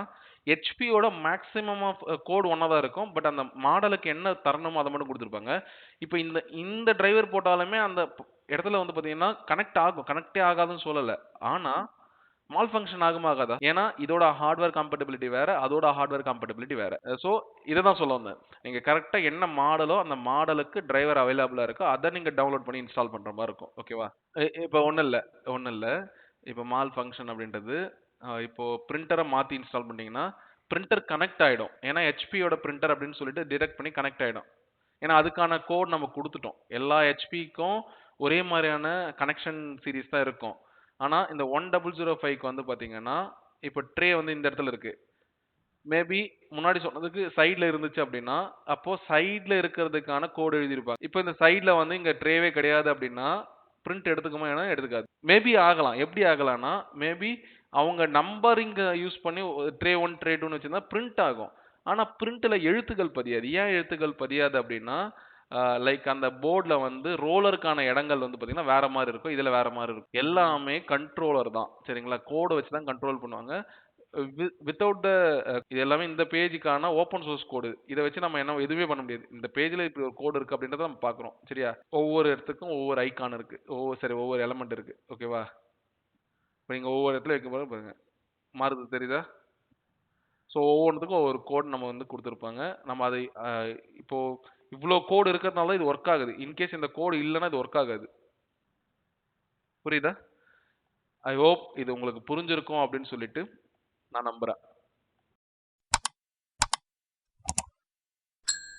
HP யோட மேக்ஸிமம் ஆஃப் கோட் ஒண்ணா தான் இருக்கும். பட் அந்த மாடலுக்கு என்ன தரணுமோ அத மட்டும் குடுத்திருப்பாங்க. இப்ப இந்த இந்த டிரைவர் போட்டாலுமே அந்த இடத்துல வந்து பாத்தீங்கன்னா, கனெக்ட் ஆகும். கனெக்டே ஆகாதுன்னு சொல்லல. ஆனா மால் ஃபங்ஷன் ஆகுமா ஆகாதா? ஏன்னா இதோட ஹார்ட்வேர் காம்பேட்டிபிலிட்டி வேற, அதோட ஹார்ட்வேர் காம்பேட்டிபிலிட்டி வேற. சோ இத தான் சொல்ல வந்தேன். நீங்க கரெக்ட்டா என்ன மாடலோ அந்த மாடலுக்கு டிரைவர் அவைலபிளா இருக்கோ, அத நீங்க டவுன்லோட் பண்ணி இன்ஸ்டால் பண்ற மாரி இருக்கும். ஓகேவா? இப்ப ஒண்ணும் இல்ல. இப்ப மால் ஃபங்ஷன் அப்படின்றது இப்போ பிரிண்டர மாத்தி இன்ஸ்டால் பண்ணீங்கன்னா, பிரிண்டர் கனெக்ட் ஆயிடும். ஏன்னா HP யோட பிரிண்டர் அப்படின்னு சொல்லிட்டு டிடெக்ட் பண்ணி கனெக்ட் ஆயிடும். ஏன்னா அதுக்கான கோட் நம்ம குடுத்துட்டோம். எல்லா HPக்கும் ஒரே மாரியான கனெக்ஷன் சீரிஸ் தான் இருக்கும். ஆனா இந்த 1005க்கு வந்து பாத்தீங்கன்னா, இப்ப ட்ரே வந்து இந்த இடத்துல இருக்கு. மேபி முன்னாடி சொன்னதுக்கு சைடுல இருந்துச்சு அப்படின்னா, அப்போ சைடுல இருக்கிறதுக்கான கோட் எழுதியிருப்பாங்க. இப்ப இந்த சைடுல வந்து இங்க ட்ரேவே கிடையாது அப்படின்னா, பிரிண்ட் எடுத்துக்குமா? எடுத்துக்காது. மேபி ஆகலாம். எப்படி ஆகலாம்னா, மேபி அவங்க நம்பரிங்க யூஸ் பண்ணி ட்ரே 1, ட்ரே 2ன்னு வச்சிருந்தா பிரிண்ட் ஆகும். ஆனா பிரிண்ட்ல எழுத்துக்கள் பதியாது. ஏன் எழுத்துக்கள் பதியாது அப்படின்னா, லைக் அந்த போர்ட்ல வந்து ரோலருக்கான இடங்கள் வந்து பாத்தீங்கன்னா வேற மாரி இருக்கும். இதுல வேற மாரி இருக்கும். எல்லாமே கண்ட்ரோலர் தான். சரிங்களா? கோட வச்சு தான் கண்ட்ரோல் பண்ணுவாங்க. வித்தவுட் த இது எல்லாமே இந்த பேஜ்க்கான ஓப்பன் சோர்ஸ் கோடு. இத வச்சு நம்ம என்ன எதுவுமே பண்ண முடியாது. இந்த பேஜ்ல இப்படி ஒரு கோடு இருக்கு அப்படின்றத நம்ம பார்க்குறோம். சரியா? ஒவ்வொரு இடத்துக்கும் ஒவ்வொரு ஐகான் இருக்கு. ஒவ்வொரு எலமெண்ட் இருக்கு. ஓகேவா? இப்ப நீங்க ஒவ்வொரு இடத்துல வைக்கும்போது பாருங்க. மாறுது தெரியுதா? ஸோ ஒவ்வொன்னுத்துக்கும் ஒவ்வொரு கோட் நம்ம வந்து குடுத்துருப்பாங்க. நம்ம அதை இப்போ இவ்ளோ கோடு இருக்கிறதுனால தான் இது ஒர்க் ஆகுது. இன்கேஸ் இந்த கோடு இல்லன்னா இது ஒர்க் ஆகாது. புரியுதா? ஐ ஹோப் இது உங்களுக்கு புரிஞ்சிருக்கும் அப்படின்னு சொல்லிட்டு நான் நம்புறேன்.